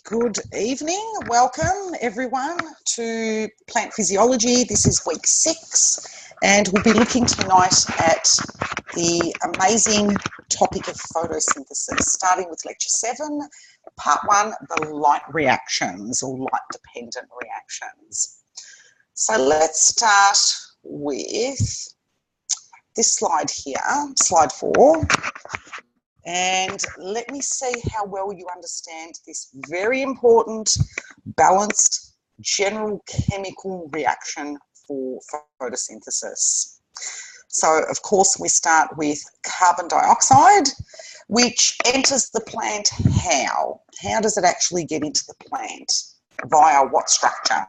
Good evening. Welcome everyone to Plant Physiology. This is week 6 and we'll be looking tonight at the amazing topic of photosynthesis, starting with lecture 7, part 1, the light reactions or light dependent reactions. So let's start with this slide here, slide 4. And let me see how well you understand this very important, balanced, general chemical reaction for photosynthesis. So, of course, we start with carbon dioxide, which enters the plant how? How does it actually get into the plant? Via what structure?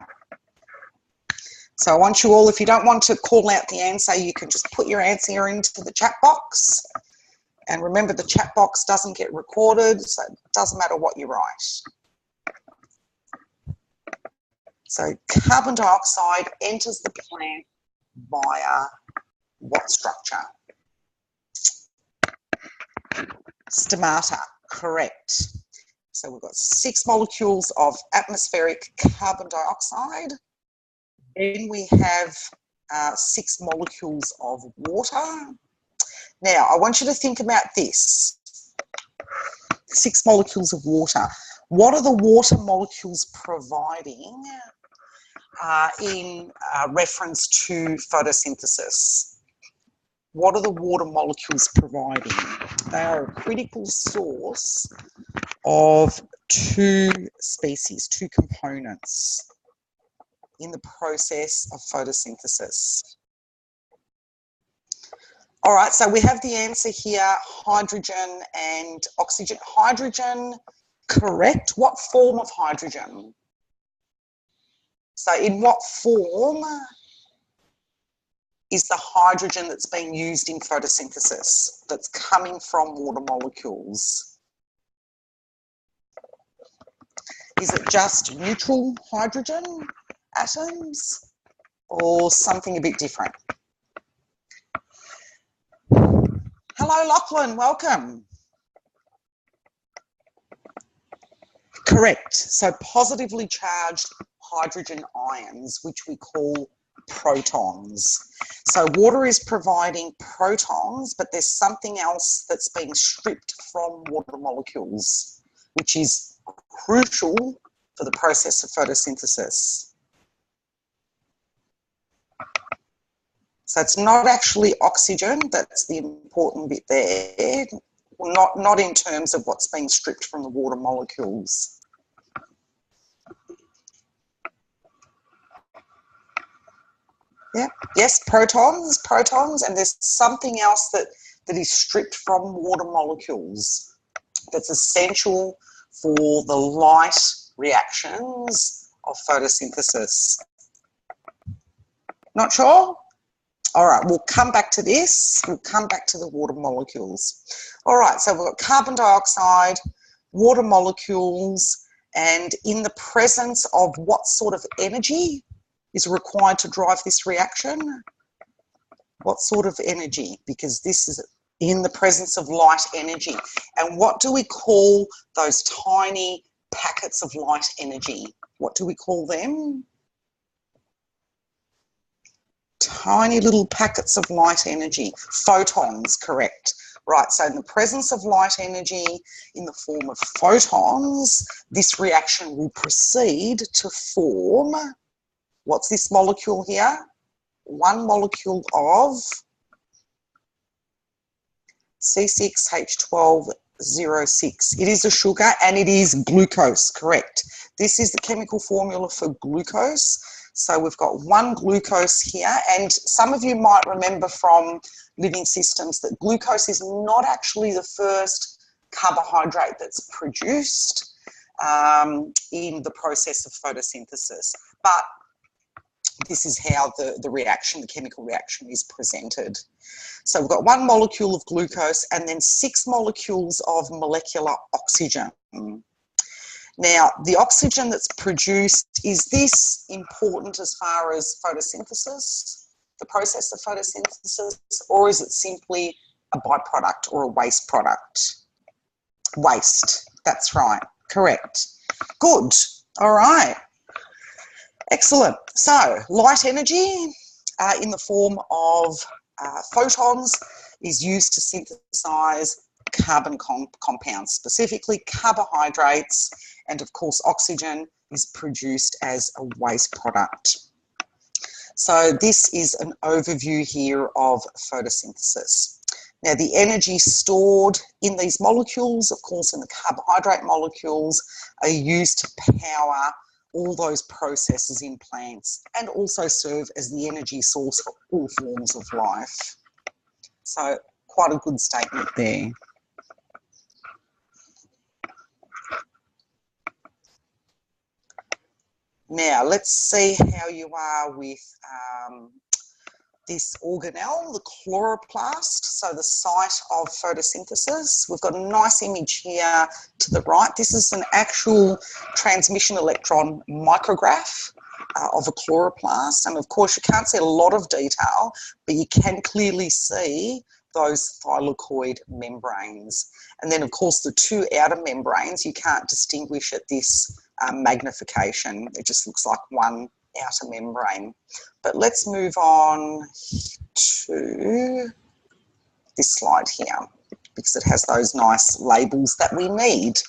So I want you all, if you don't want to call out the answer, you can just put your answer into the chat box. And remember, the chat box doesn't get recorded, so it doesn't matter what you write. So carbon dioxide enters the plant via what structure? Stomata, correct. So we've got 6 molecules of atmospheric carbon dioxide. Then we have 6 molecules of water. Now, I want you to think about this. 6 molecules of water. What are the water molecules providing in reference to photosynthesis? What are the water molecules providing? They are a critical source of 2 species, 2 components in the process of photosynthesis. All right, so we have the answer here, hydrogen and oxygen. Hydrogen, correct. What form of hydrogen? So in what form is the hydrogen that's being used in photosynthesis that's coming from water molecules? Is it just neutral hydrogen atoms or something a bit different? Hello, Lachlan, welcome. Correct. So positively charged hydrogen ions, which we call protons. So water is providing protons, but there's something else that's being stripped from water molecules, which is crucial for the process of photosynthesis. So it's not actually oxygen, that's the important bit there, not in terms of what's being stripped from the water molecules. Yeah, yes, protons, and there's something else that is stripped from water molecules that's essential for the light reactions of photosynthesis. Not sure? All right, we'll come back to this. We'll come back to the water molecules. All right, so we've got carbon dioxide, water molecules, and in the presence of what sort of energy is required to drive this reaction? What sort of energy? Because this is in the presence of light energy. And what do we call those tiny packets of light energy? What do we call them? Tiny little packets of light energy. Photons, correct. Right, so in the presence of light energy in the form of photons, this reaction will proceed to form, what's this molecule here? One molecule of C6H12O6. It is a sugar and it is glucose, correct. This is the chemical formula for glucose. So we've got 1 glucose here, and some of you might remember from living systems that glucose is not actually the first carbohydrate that's produced in the process of photosynthesis, but this is how the reaction, the chemical reaction is presented. So we've got 1 molecule of glucose and then 6 molecules of molecular oxygen. Now, the oxygen that's produced, is this important as far as photosynthesis, the process of photosynthesis, or is it simply a byproduct or a waste product? Waste, that's right, correct. Good. All right. Excellent. So light energy in the form of photons is used to synthesize carbon compounds, specifically carbohydrates, and of course oxygen is produced as a waste product. So this is an overview here of photosynthesis. Now the energy stored in these molecules, of course in the carbohydrate molecules, are used to power all those processes in plants and also serve as the energy source for all forms of life. So quite a good statement there. Now let's see how you are with this organelle, the chloroplast, so the site of photosynthesis. We've got a nice image here to the right. This is an actual transmission electron micrograph of a chloroplast, and of course you can't see a lot of detail, but you can clearly see those thylakoid membranes. And then of course the two outer membranes you can't distinguish at this magnification. It just looks like one outer membrane. But let's move on to this slide here because it has those nice labels that we need.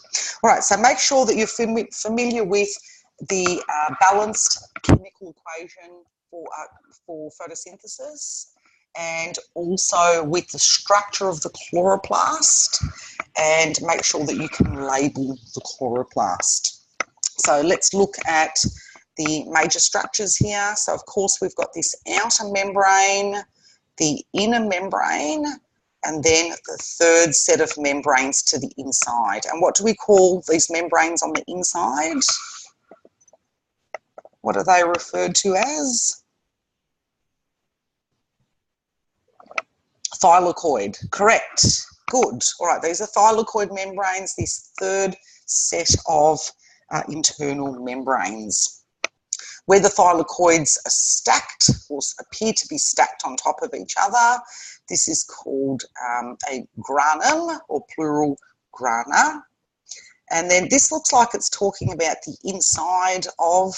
All right, so make sure that you're familiar with the balanced chemical equation for photosynthesis, and also with the structure of the chloroplast, and make sure that you can label the chloroplast. So let's look at the major structures here. So of course we've got this outer membrane, the inner membrane, and then the third set of membranes to the inside. And what do we call these membranes on the inside? What are they referred to as? Thylakoid, correct. Good. All right, these are thylakoid membranes, this third set of internal membranes. Where the thylakoids are stacked or appear to be stacked on top of each other, this is called a granum, or plural grana. And then this looks like it's talking about the inside of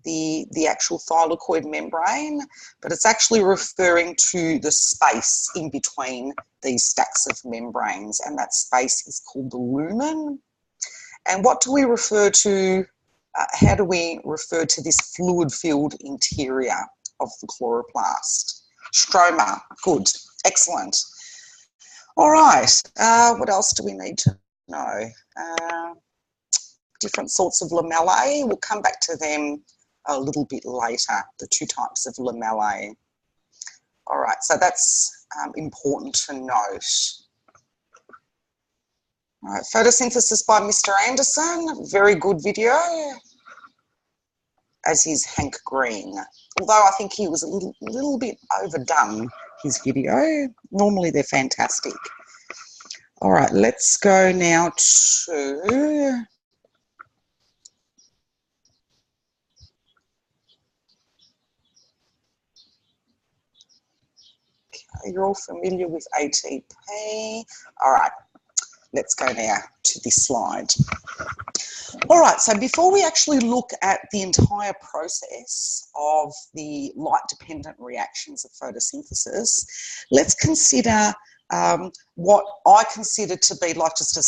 the actual thylakoid membrane, but it's actually referring to the space in between these stacks of membranes, and that space is called the lumen. And what do we refer to, how do we refer to this fluid-filled interior of the chloroplast? Stroma, good, excellent. All right, what else do we need to know? Different sorts of lamellae, we'll come back to them a little bit later, the two types of lamellae. All right, so that's important to note. All right, photosynthesis by Mr. Anderson, very good video, as is Hank Green. Although I think he was a little bit overdone, his video. Normally they're fantastic. All right, let's go now to you're all familiar with ATP. All right, let's go now to this slide. All right, so before we actually look at the entire process of the light-dependent reactions of photosynthesis, let's consider what I consider to be like just a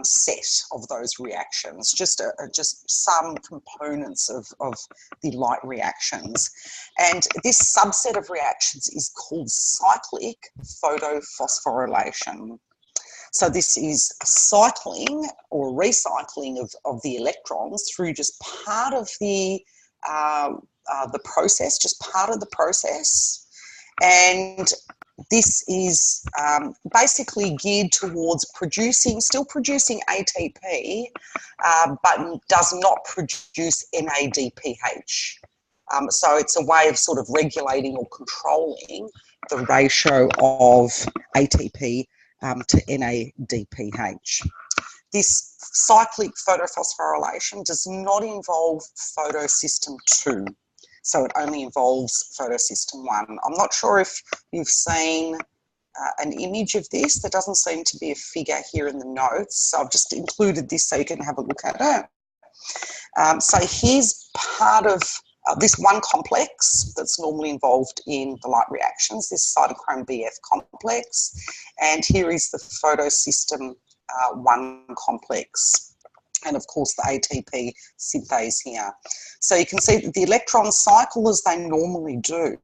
set of those reactions, just some components of the light reactions. And this subset of reactions is called cyclic photophosphorylation. So this is cycling or recycling of the electrons through just part of the process, just part of the process. And this is basically geared towards still producing ATP, but does not produce NADPH. So it's a way of sort of regulating or controlling the ratio of ATP to NADPH. This cyclic photophosphorylation does not involve photosystem 2. So it only involves photosystem 1. I'm not sure if you've seen an image of this. There doesn't seem to be a figure here in the notes, so I've just included this so you can have a look at it. So here's part of this one complex that's normally involved in the light reactions, this cytochrome BF complex, and here is the photosystem 1 complex, and of course the ATP synthase here. So you can see that the electrons cycle as they normally do,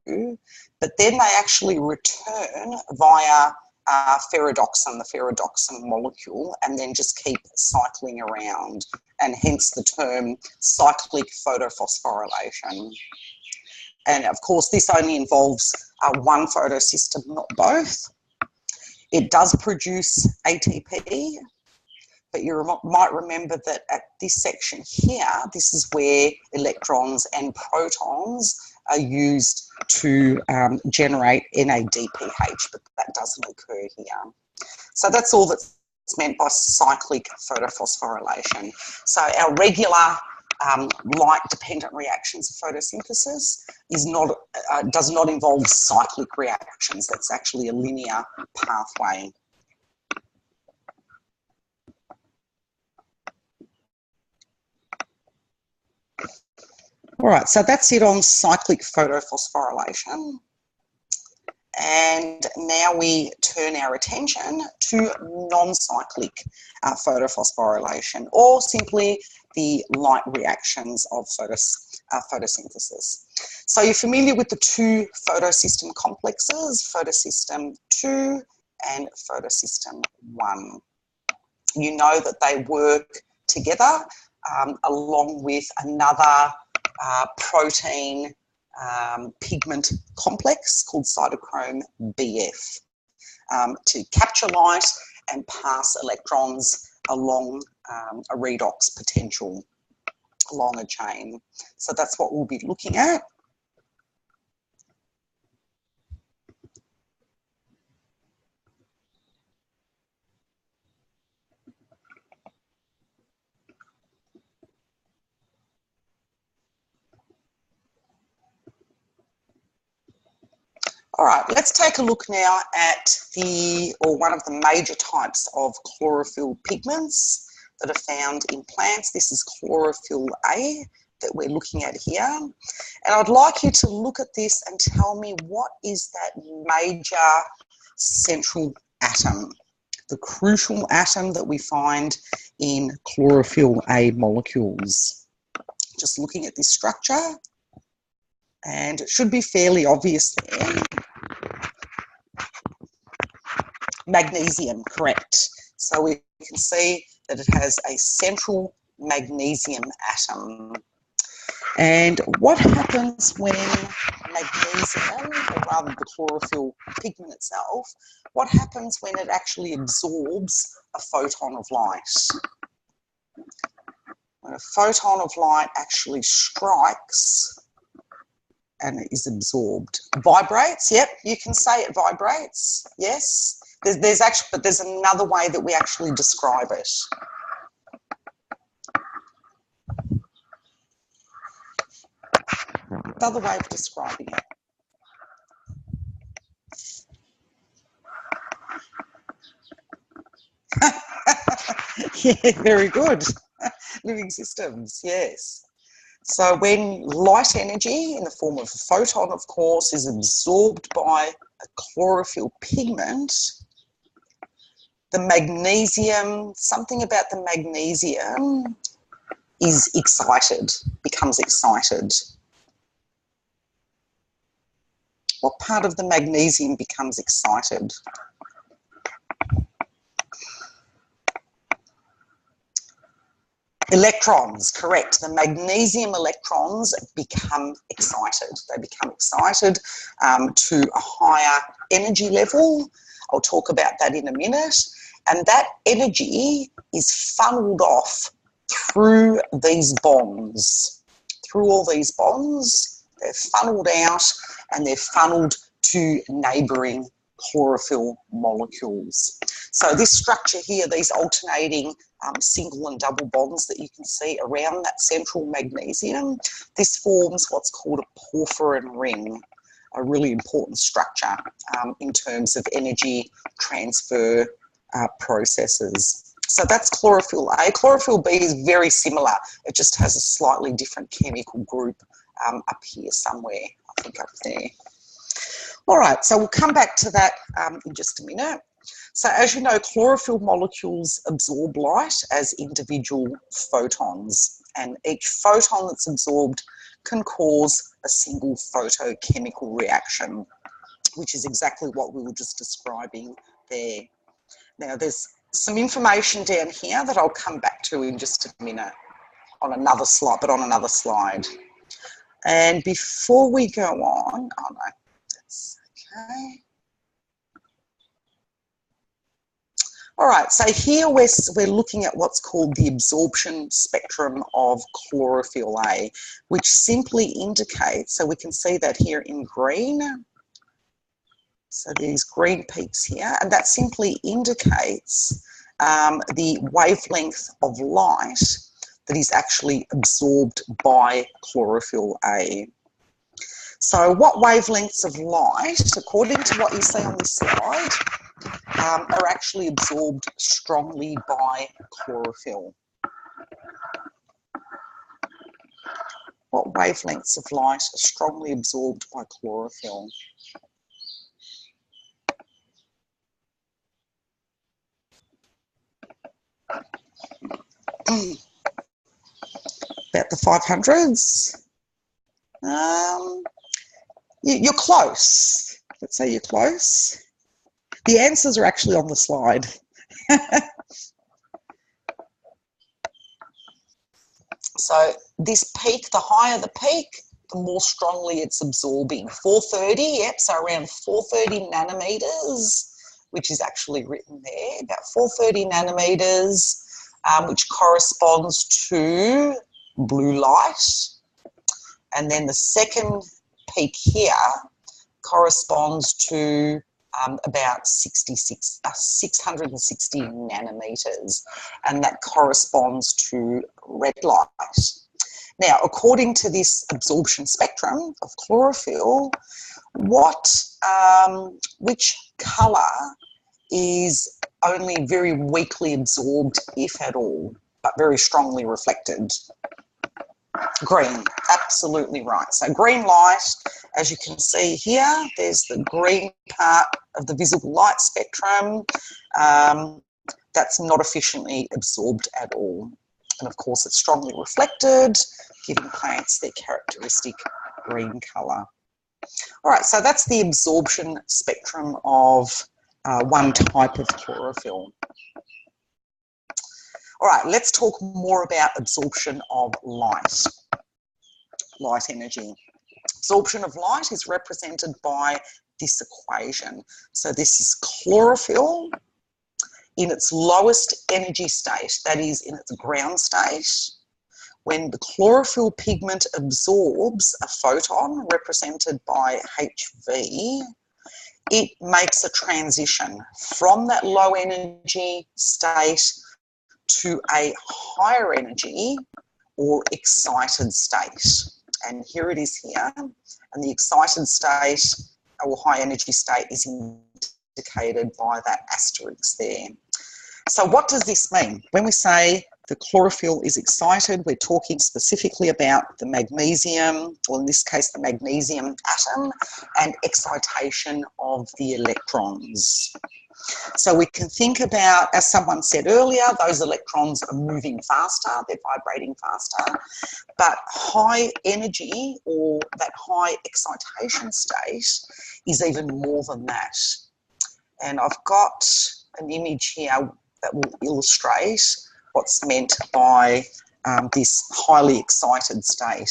but then they actually return via ferredoxin, the ferredoxin molecule, and then just keep cycling around, and hence the term cyclic photophosphorylation. And of course this only involves one photosystem, not both. It does produce ATP, but you might remember that at this section here, this is where electrons and protons are used to generate NADPH, but that doesn't occur here. So that's all that's meant by cyclic photophosphorylation. So our regular light-dependent reactions of photosynthesis does not involve cyclic reactions. That's actually a linear pathway. All right, so that's it on cyclic photophosphorylation. And now we turn our attention to non-cyclic photophosphorylation, or simply the light reactions of photosynthesis. So you're familiar with the two photosystem complexes, photosystem 2 and photosystem 1. You know that they work together along with another protein pigment complex called cytochrome BF to capture light and pass electrons along a redox potential along a chain. So that's what we'll be looking at. All right, let's take a look now at one of the major types of chlorophyll pigments that are found in plants. This is chlorophyll A that we're looking at here. And I'd like you to look at this and tell me what is that major central atom, the crucial atom that we find in chlorophyll A molecules. Just looking at this structure, and it should be fairly obvious there. Magnesium, correct. So we can see that it has a central magnesium atom. And what happens when magnesium, or rather the chlorophyll pigment itself, what happens when it actually absorbs a photon of light? When a photon of light actually strikes and it is absorbed. Vibrates, yep, you can say it vibrates, yes. There's another way that we actually describe it. Another way of describing it. Yeah, very good. Living systems, yes. So when light energy in the form of a photon, of course, is absorbed by a chlorophyll pigment, the magnesium, something about the magnesium is excited, becomes excited. What part of the magnesium becomes excited? Electrons, correct. The magnesium electrons become excited. They become excited to a higher energy level. I'll talk about that in a minute. And that energy is funneled off through these bonds. Through all these bonds, they're funneled out and they're funneled to neighbouring chlorophyll molecules. So this structure here, these alternating single and double bonds that you can see around that central magnesium, this forms what's called a porphyrin ring. a really important structure in terms of energy transfer processes. So that's chlorophyll A. Chlorophyll B is very similar. It just has a slightly different chemical group up here somewhere, I think up there. All right, so we'll come back to that in just a minute. So as you know, chlorophyll molecules absorb light as individual photons, and each photon that's absorbed can cause a single photochemical reaction, which is exactly what we were just describing there. Now, there's some information down here that I'll come back to in just a minute on another slide, but on another slide. And before we go on, oh no, that's okay. All right, so here we're looking at what's called the absorption spectrum of chlorophyll A, which simply indicates, so we can see that here in green, so these green peaks here, and that simply indicates the wavelength of light that is actually absorbed by chlorophyll A. So what wavelengths of light, according to what you see on this slide, are actually absorbed strongly by chlorophyll? What wavelengths of light are strongly absorbed by chlorophyll? About the 500s. You're close. Let's say you're close. The answers are actually on the slide. So this peak, the higher the peak, the more strongly it's absorbing. 430, yep, so around 430 nanometers, which is actually written there, about 430 nanometers, which corresponds to blue light. And then the second peak here corresponds to about 660 nanometers, and that corresponds to red light. Now, according to this absorption spectrum of chlorophyll, which colour is only very weakly absorbed, if at all, but very strongly reflected? Green, absolutely right. So green light, as you can see here, there's the green part of the visible light spectrum. That's not efficiently absorbed at all. And of course, it's strongly reflected, giving plants their characteristic green colour. All right, so that's the absorption spectrum of one type of chlorophyll. All right, let's talk more about absorption of light energy. Absorption of light is represented by this equation. So this is chlorophyll in its lowest energy state, that is in its ground state. When the chlorophyll pigment absorbs a photon represented by HV, it makes a transition from that low energy state to a higher energy or excited state. And here it is here. And the excited state or high energy state is indicated by that asterisk there. So what does this mean? When we say the chlorophyll is excited, we're talking specifically about the magnesium, or in this case, the magnesium atom, and excitation of the electrons. So we can think about, as someone said earlier, those electrons are moving faster, they're vibrating faster, but high energy or that high excitation state is even more than that. And I've got an image here that will illustrate what's meant by this highly excited state.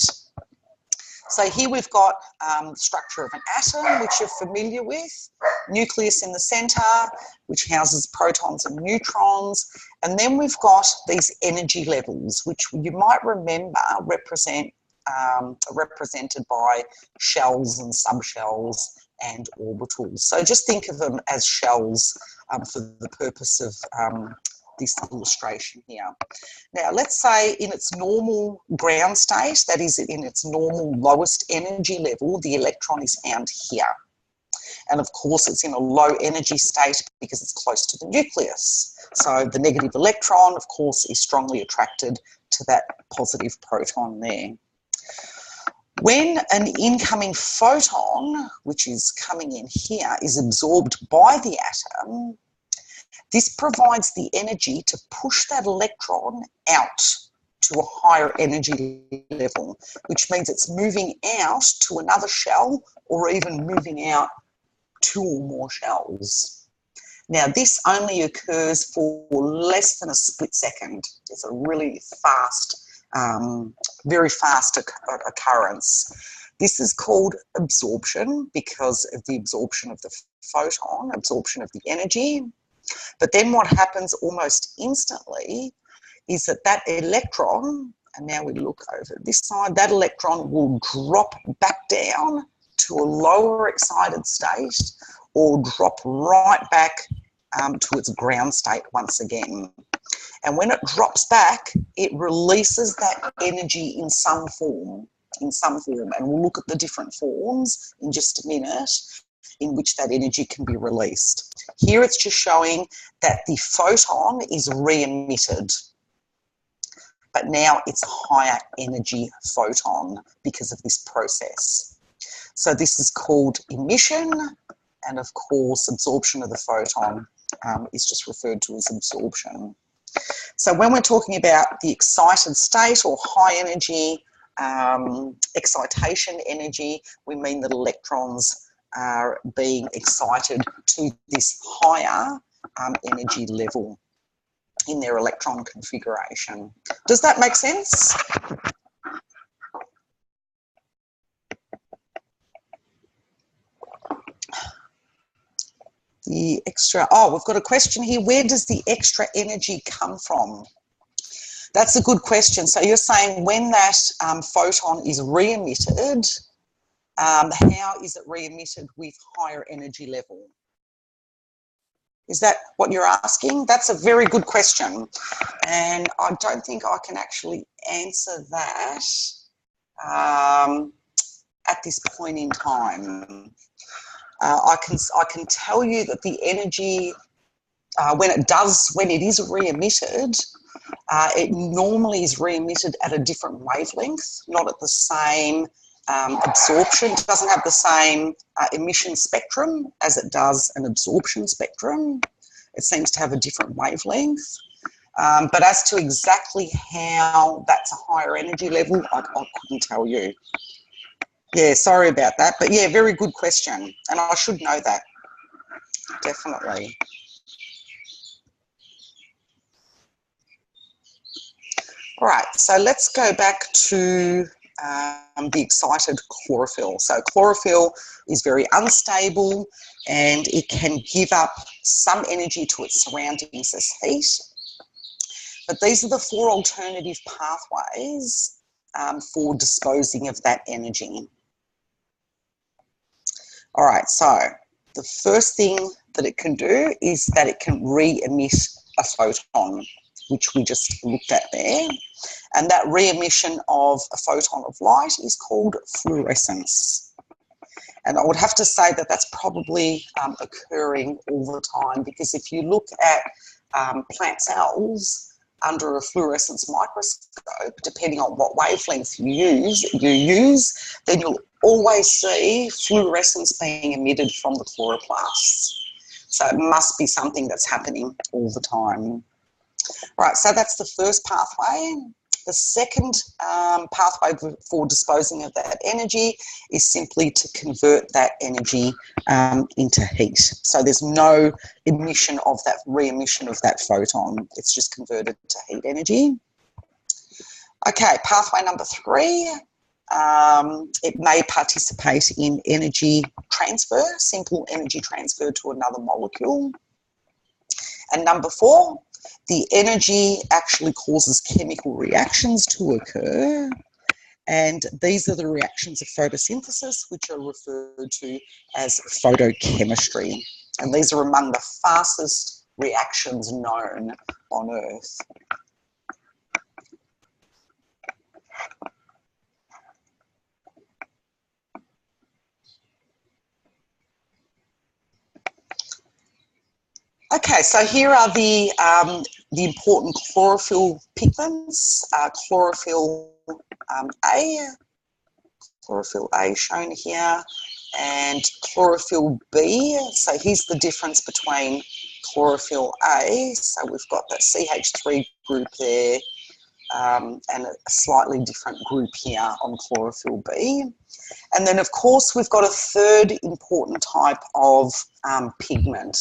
So here we've got the structure of an atom, which you're familiar with, nucleus in the centre, which houses protons and neutrons, and then we've got these energy levels, which you might remember are represented by shells and subshells and orbitals. So just think of them as shells for the purpose of this illustration here. Now, let's say in its normal ground state, that is in its normal lowest energy level, the electron is found here. And of course, it's in a low energy state because it's close to the nucleus. So the negative electron, of course, is strongly attracted to that positive proton there. When an incoming photon, which is coming in here, is absorbed by the atom, this provides the energy to push that electron out to a higher energy level, which means it's moving out to another shell or even moving out 2 or more shells. Now, this only occurs for less than a split second. It's a really fast, very fast occurrence. This is called absorption because of the absorption of the photon, absorption of the energy. But then what happens almost instantly is that that electron, and now we look over this side, that electron will drop back down to a lower excited state or drop right back to its ground state once again. And when it drops back, it releases that energy in some form, and we'll look at the different forms in just a minute in which that energy can be released. Here it's just showing that the photon is re-emitted, but now it's a higher energy photon because of this process. So this is called emission, and of course absorption of the photon is just referred to as absorption. So when we're talking about the excited state or high energy excitation energy, we mean that electrons are being excited to this higher energy level in their electron configuration. Does that make sense? The extra, we've got a question here. Where does the extra energy come from? That's a good question. So you're saying when that photon is re-emitted, how is it re-emitted with higher energy level? Is that what you're asking? That's a very good question. And I don't think I can actually answer that at this point in time. I can tell you that the energy, when it is re-emitted, it normally is re-emitted at a different wavelength, not at the same absorption. It doesn't have the same emission spectrum as it does an absorption spectrum. It seems to have a different wavelength. But as to exactly how that's a higher energy level, I couldn't tell you. Yeah, sorry about that. But yeah, very good question. And I should know that, definitely. All right, so let's go back to the excited chlorophyll. So chlorophyll is very unstable and it can give up some energy to its surroundings as heat. But these are the 4 alternative pathways for disposing of that energy. All right, so the first thing that it can do is that it can re-emit a photon, which we just looked at there. And that re-emission of a photon of light is called fluorescence. And I would have to say that that's probably occurring all the time, because if you look at plant cells under a fluorescence microscope, depending on what wavelength you use, then you'll always see fluorescence being emitted from the chloroplasts. So it must be something that's happening all the time. Right, so that's the first pathway. The second pathway for disposing of that energy is simply to convert that energy into heat. So there's no emission of that, re-emission of that photon. It's just converted to heat energy. Okay, pathway number 3. It may participate in energy transfer, simple energy transfer to another molecule. And number 4, the energy actually causes chemical reactions to occur, and these are the reactions of photosynthesis, which are referred to as photochemistry. And these are among the fastest reactions known on Earth. Okay, so here are the important chlorophyll pigments. Chlorophyll A shown here, and chlorophyll B. So here's the difference between chlorophyll A. So we've got that CH3 group there, and a slightly different group here on chlorophyll B. And then, of course, we've got a third important type of pigment.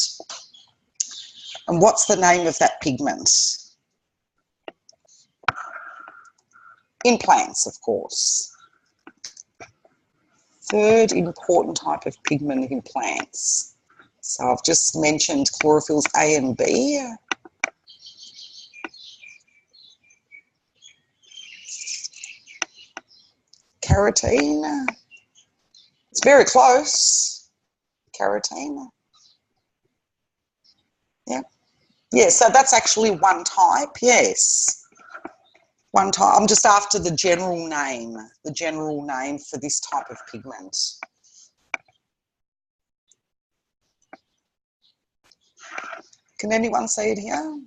And what's the name of that pigment? In plants, of course. Third important type of pigment in plants. So I've just mentioned chlorophylls A and B. Carotene. It's very close. Carotene. Yeah. Yeah, so that's actually one type, yes. One type. I'm just after the general name for this type of pigment. Can anyone see it here?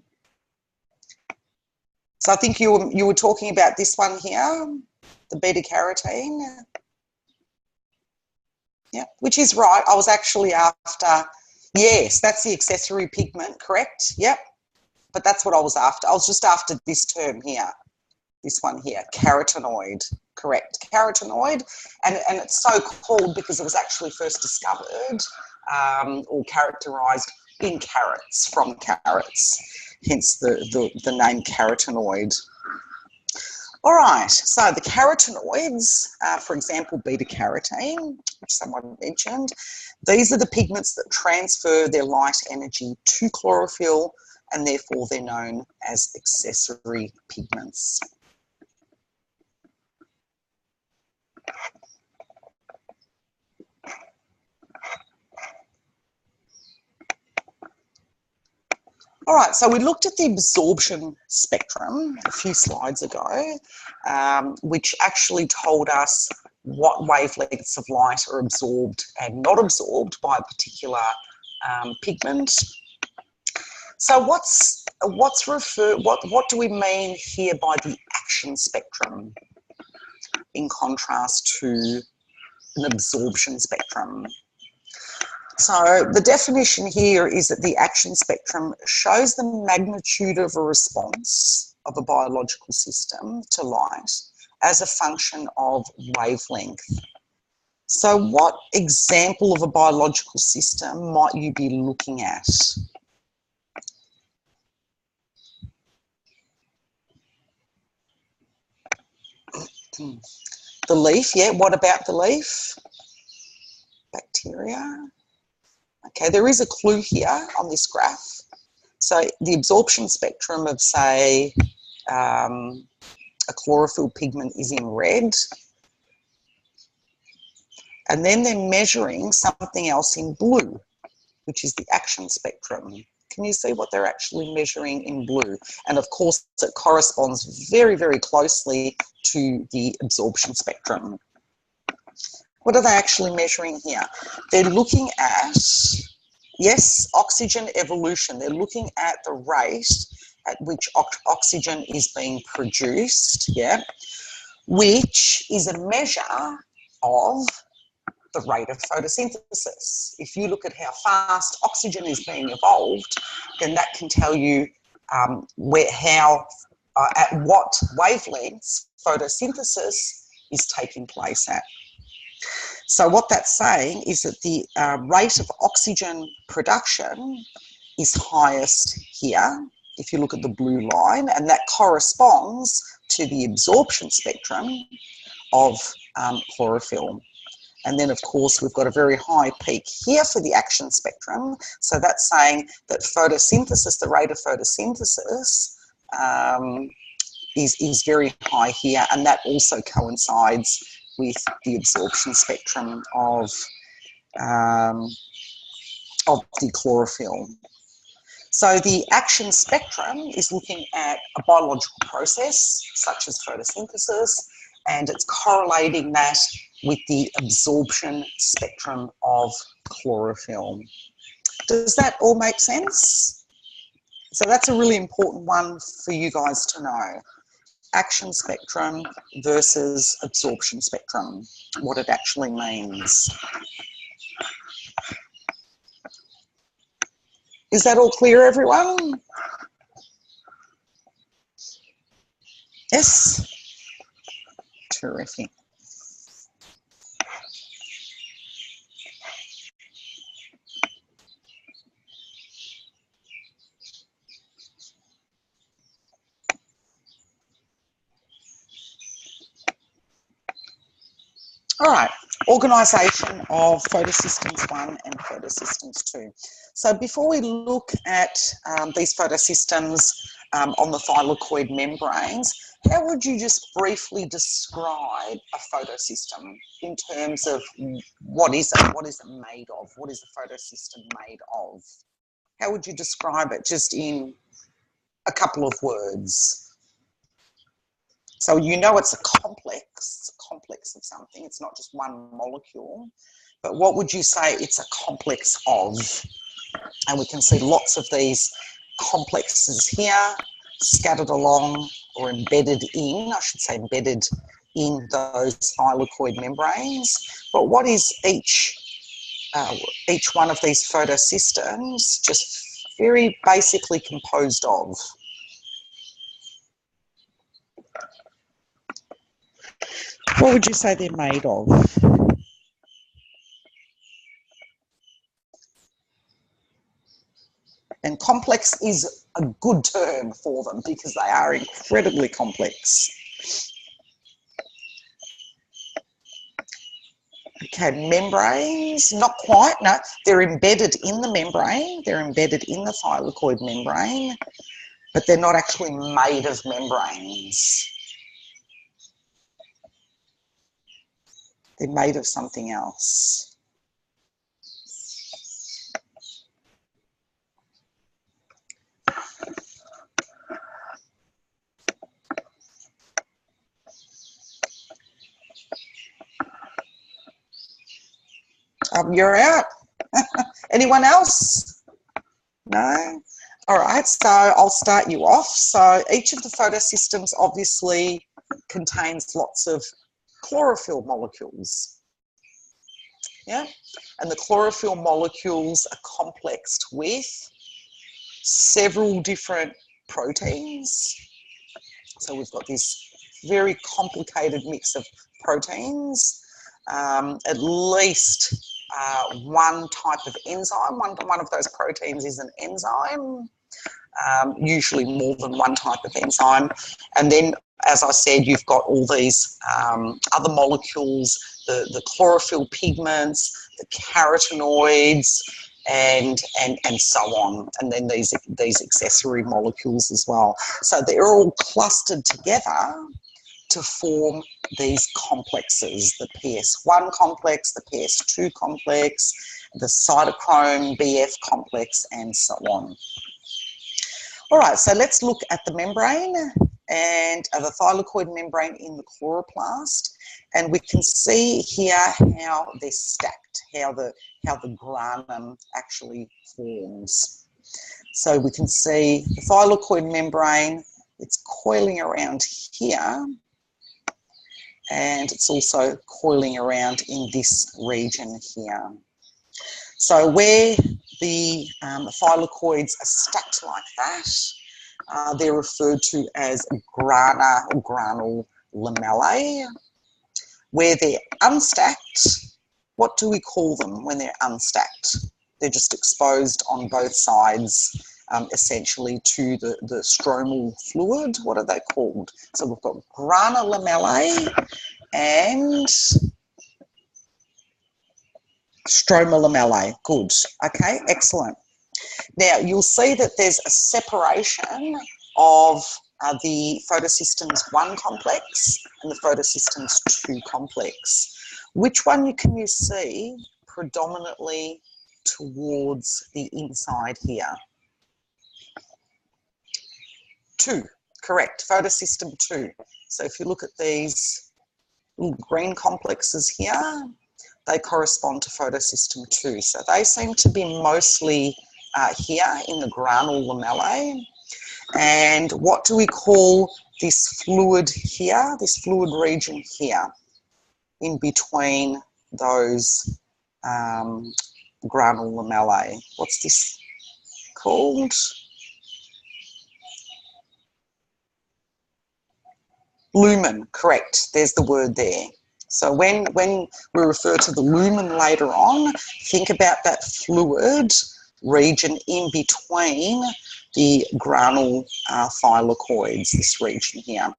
So I think you were talking about this one here, the beta carotene. Yeah, which is right. I was actually after, yes, that's the accessory pigment, correct? Yep. But that's what I was after. I was just after this term here, this one here, carotenoid, correct. Carotenoid, and it's so called because it was actually first discovered or characterised in carrots, from carrots, hence the name carotenoid. All right, so the carotenoids, for example, beta-carotene, which someone mentioned, these are the pigments that transfer their light energy to chlorophyll, and therefore they're known as accessory pigments. All right, so we looked at the absorption spectrum a few slides ago, which actually told us what wavelengths of light are absorbed and not absorbed by a particular pigment. So what do we mean here by the action spectrum in contrast to an absorption spectrum? So the definition here is that the action spectrum shows the magnitude of a response of a biological system to light as a function of wavelength. So what example of a biological system might you be looking at? The leaf, yeah, what about the leaf? Bacteria. Okay, there is a clue here on this graph. So the absorption spectrum of, say, a chlorophyll pigment is in red. And then they're measuring something else in blue, which is the action spectrum. Can you see what they're actually measuring in blue? And of course, it corresponds very, very closely to the absorption spectrum. What are they actually measuring here? They're looking at, yes, oxygen evolution. They're looking at the rate at which oxygen is being produced, yeah, which is a measure of the rate of photosynthesis. If you look at how fast oxygen is being evolved, then that can tell you at what wavelengths photosynthesis is taking place at. So what that's saying is that the rate of oxygen production is highest here, if you look at the blue line, and that corresponds to the absorption spectrum of chlorophyll. And then, of course, we've got a very high peak here for the action spectrum. So that's saying that photosynthesis, the rate of photosynthesis is very high here, and that also coincides with the absorption spectrum of the chlorophyll. So the action spectrum is looking at a biological process such as photosynthesis, and it's correlating that with the absorption spectrum of chlorophyll. Does that all make sense? So that's a really important one for you guys to know. Action spectrum versus absorption spectrum, what it actually means. Is that all clear, everyone? Yes? Terrific. All right, organisation of photosystems 1 and photosystems 2. So before we look at these photosystems on the thylakoid membranes, how would you just briefly describe a photosystem in terms of what is it made of? What is a photosystem made of? How would you describe it just in a couple of words? So you know it's a complex of something. It's not just one molecule. But what would you say it's a complex of? And we can see lots of these complexes here, scattered along or embedded in, I should say embedded in those thylakoid membranes. But what is each one of these photosystems just very basically composed of? What would you say they're made of? And complex is a good term for them because they are incredibly complex. Okay, membranes, not quite, no, they're embedded in the membrane, they're embedded in the thylakoid membrane, but they're not actually made of membranes. They're made of something else. You're out. Anyone else? No? All right, so I'll start you off. So each of the photosystems obviously contains lots of chlorophyll molecules. Yeah, and the chlorophyll molecules are complexed with several different proteins. So we've got this very complicated mix of proteins, at least one type of enzyme. One of those proteins is an enzyme, usually more than one type of enzyme. And then, as I said, you've got all these other molecules, the chlorophyll pigments, the carotenoids, and so on, and then these accessory molecules as well. So they're all clustered together to form these complexes, the PS1 complex, the PS2 complex, the cytochrome BF complex, and so on. All right, so let's look at the membrane and the thylakoid membrane in the chloroplast, and we can see here how they're stacked, how the granum actually forms. So we can see the thylakoid membrane, it's coiling around here, and it's also coiling around in this region here. So where the thylakoids are stacked like that, they're referred to as grana or granule lamellae. Where they're unstacked, what do we call them when they're unstacked? They're just exposed on both sides, essentially, to the stromal fluid. What are they called? So we've got grana lamellae and stroma lamellae. Good. Okay, excellent. Now, you'll see that there's a separation of the photosystems 1 complex and the photosystems 2 complex. Which one can you see predominantly towards the inside here? 2, correct, photosystem 2. So if you look at these little green complexes here, they correspond to photosystem 2. So they seem to be mostly here in the granule lamellae. And what do we call this fluid here, this fluid region here, in between those granule lamellae? What's this called? Lumen, correct. There's the word there. So when we refer to the lumen later on, think about that fluid region in between the granule thylakoids, this region here.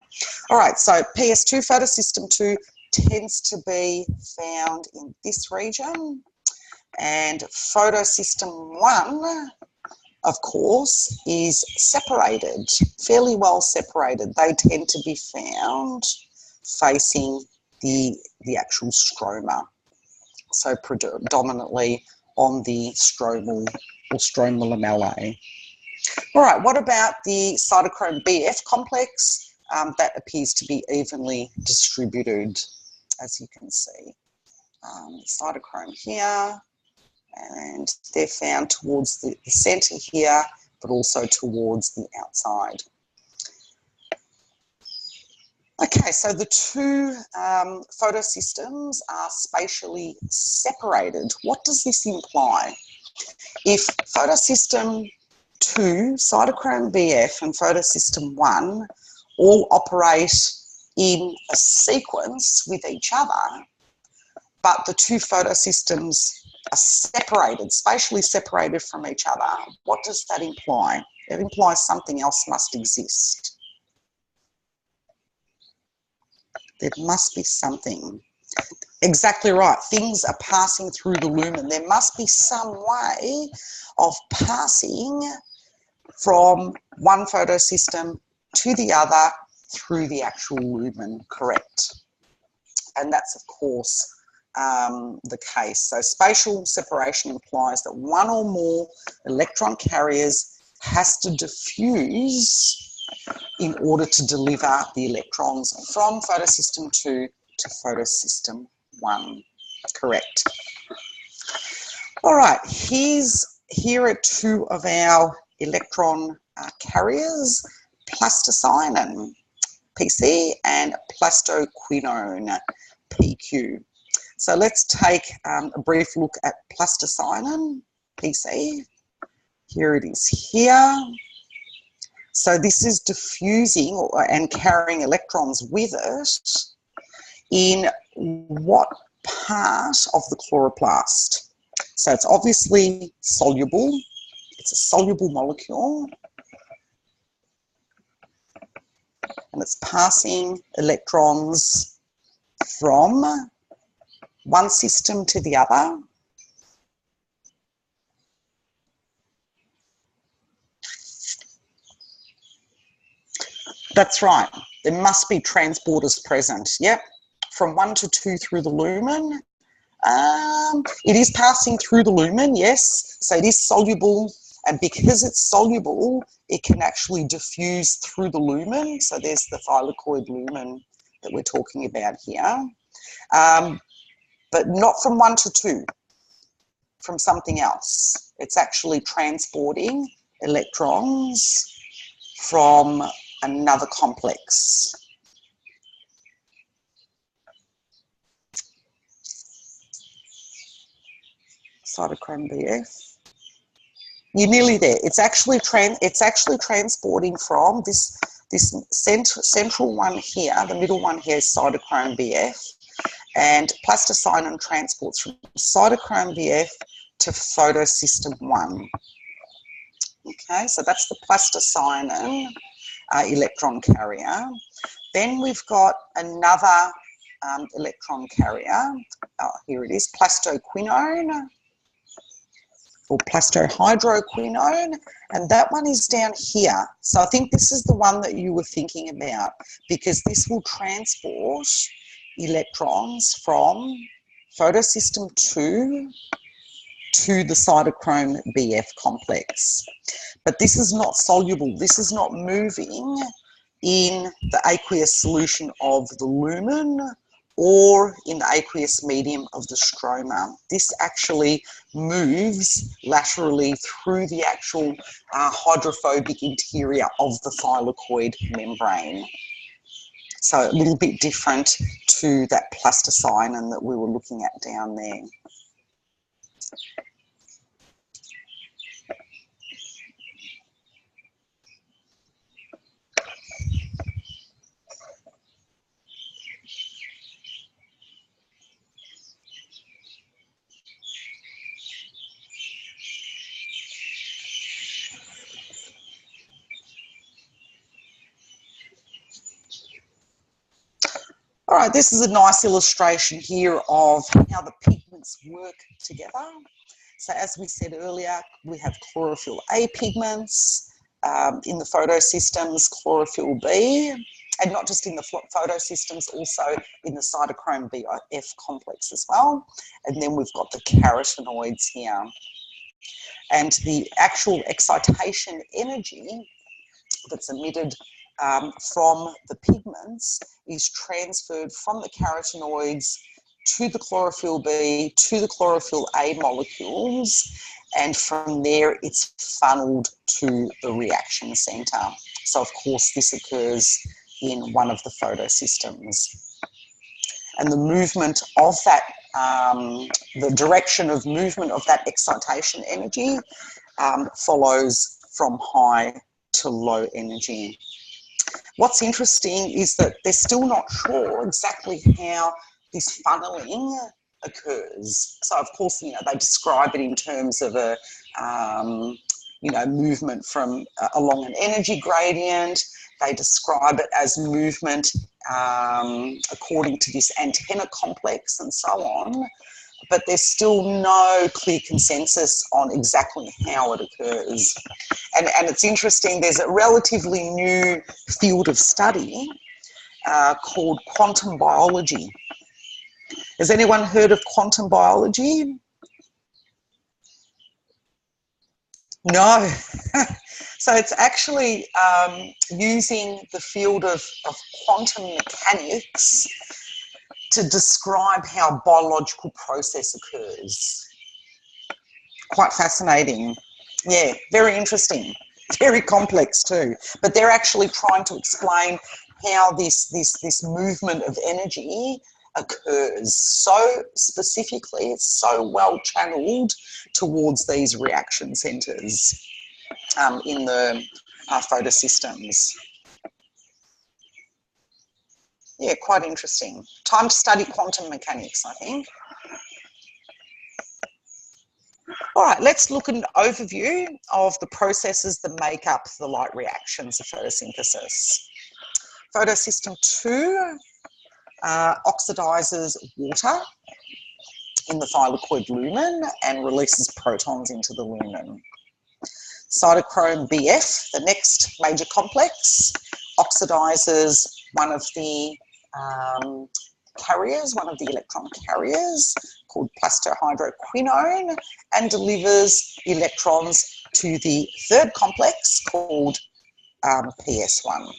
All right, so PS2, photosystem 2, tends to be found in this region, and photosystem 1, of course, is separated, fairly well separated. They tend to be found facing the actual stroma, so predominantly on the stromal or stromal lamellae. All right, what about the cytochrome BF complex? That appears to be evenly distributed, as you can see. Cytochrome here, and they're found towards the centre here, but also towards the outside. Okay, so the two photosystems are spatially separated. What does this imply? If photosystem 2, cytochrome BF, and photosystem 1 all operate in a sequence with each other, but the two photosystems are separated, spatially separated from each other, what does that imply? It implies something else must exist. There must be something. Exactly right. Things are passing through the lumen. There must be some way of passing from one photosystem to the other through the actual lumen, correct? And that's, of course, the case. So spatial separation implies that one or more electron carriers has to diffuse in order to deliver the electrons from photosystem 2 to photosystem 1, correct? All right, here are two of our electron carriers, plasticinin, PC, and plastoquinone, PQ. So let's take a brief look at plasticinin, PC. Here it is here. So this is diffusing and carrying electrons with it in what part of the chloroplast? So it's obviously soluble. It's a soluble molecule. And it's passing electrons from one system to the other. That's right. There must be transporters present. Yep. From 1 to 2 through the lumen. It is passing through the lumen, yes. So it is soluble, and because it's soluble, it can actually diffuse through the lumen. So there's the thylakoid lumen that we're talking about here. But not from 1 to 2, from something else. It's actually transporting electrons from another complex. Cytochrome BF. You're nearly there. It's actually transporting from this central one here, the middle one here is cytochrome BF, and plasticinin transports from cytochrome BF to photosystem 1. Okay, so that's the plasticinin electron carrier. Then we've got another electron carrier. Oh, here it is, plastoquinone, or plastohydroquinone, and that one is down here. So I think this is the one that you were thinking about, because this will transport electrons from photosystem 2 to the cytochrome BF complex. But this is not soluble. This is not moving in the aqueous solution of the lumen or in the aqueous medium of the stroma. This actually moves laterally through the actual hydrophobic interior of the thylakoid membrane. So a little bit different to that plasticinin that we were looking at down there. All right, this is a nice illustration here of how the pigments work together. So as we said earlier, we have chlorophyll A pigments in the photosystems, chlorophyll B, and not just in the photosystems, also in the cytochrome BF complex as well. And then we've got the carotenoids here. And the actual excitation energy that's emitted from the pigments is transferred from the carotenoids to the chlorophyll B, to the chlorophyll A molecules, and from there it's funneled to the reaction centre. So of course this occurs in one of the photosystems. And the movement of that, the direction of movement of that excitation energy follows from high to low energy. What's interesting is that they're still not sure exactly how this funneling occurs. So of course, you know, they describe it in terms of a, you know, movement from along an energy gradient. They describe it as movement according to this antenna complex and so on. But there's still no clear consensus on exactly how it occurs. And it's interesting, there's a relatively new field of study called quantum biology. Has anyone heard of quantum biology? No. So it's actually using the field of quantum mechanics to describe how biological process occurs. Quite fascinating. Yeah, very interesting. Very complex too. But they're actually trying to explain how this movement of energy occurs so specifically, it's so well channeled towards these reaction centres in the photosystems. Yeah, quite interesting. Time to study quantum mechanics, I think. All right, let's look at an overview of the processes that make up the light reactions of photosynthesis. Photosystem 2 oxidizes water in the thylakoid lumen and releases protons into the lumen. Cytochrome BF, the next major complex, oxidizes one of the carriers, one of the electron carriers called plastohydroquinone, and delivers electrons to the third complex called PS1.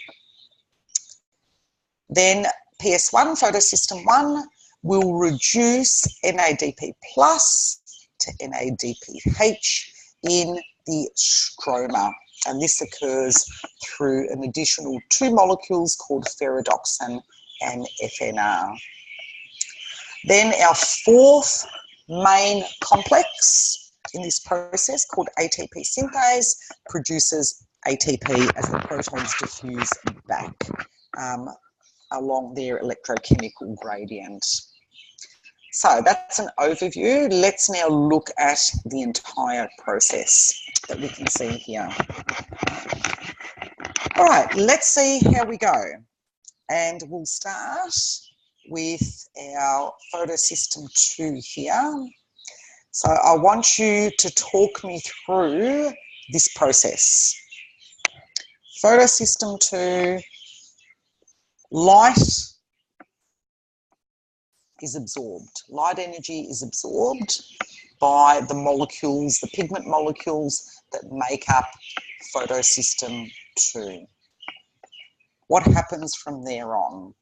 Then PS1, photosystem 1, will reduce NADP plus to NADPH in the stroma, and this occurs through an additional 2 molecules called ferredoxin and FNR. Then our fourth main complex in this process, called ATP synthase, produces ATP as the protons diffuse back along their electrochemical gradient. So that's an overview. Let's now look at the entire process that we can see here. All right, let's see how we go. And we'll start with our photosystem 2 here. So I want you to talk me through this process. Photosystem 2, light is absorbed. Light energy is absorbed by the molecules, the pigment molecules that make up photosystem 2. What happens from there on?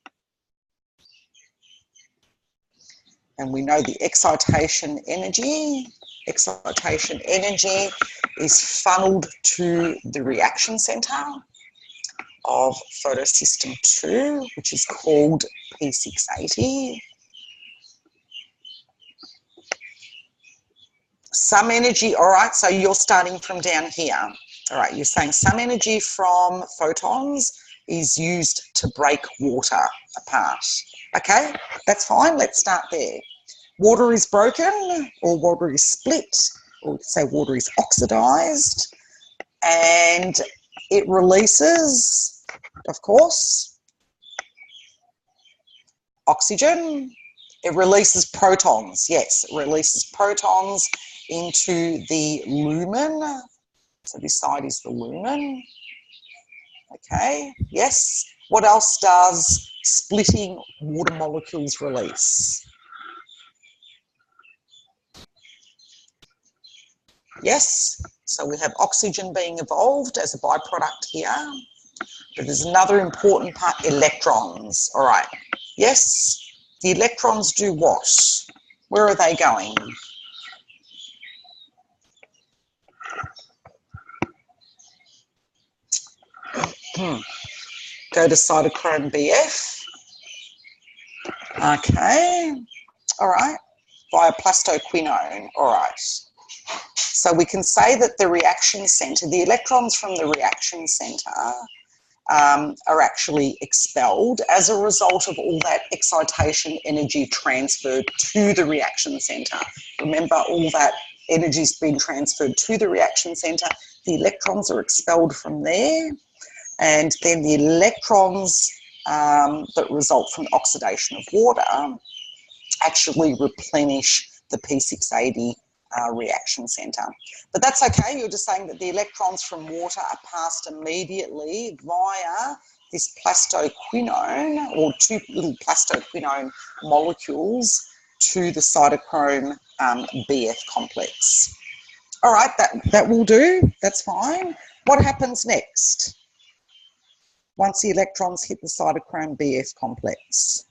And we know the excitation energy is funneled to the reaction centre of photosystem 2, which is called P680. Some energy, all right, so you're starting from down here. All right, you're saying some energy from photons is used to break water apart. Okay, that's fine, let's start there. Water is broken, or water is split, or we could say water is oxidised, and it releases, of course, oxygen. It releases protons, yes, it releases protons into the lumen. So this side is the lumen. Okay, yes. What else does splitting water molecules release? Yes, so we have oxygen being evolved as a byproduct here. But there's another important part, electrons. All right, yes, the electrons do what? Where are they going? Go to cytochrome BF. Okay, all right, via plastoquinone, all right. So we can say that the reaction centre, the electrons from the reaction centre are actually expelled as a result of all that excitation energy transferred to the reaction centre. Remember, all that energy's been transferred to the reaction centre. The electrons are expelled from there, and then the electrons that result from the oxidation of water actually replenish the P680 reaction centre. But that's okay, you're just saying that the electrons from water are passed immediately via this plastoquinone, or two little plastoquinone molecules, to the cytochrome BF complex. All right, that will do, that's fine. What happens next once the electrons hit the cytochrome BF complex?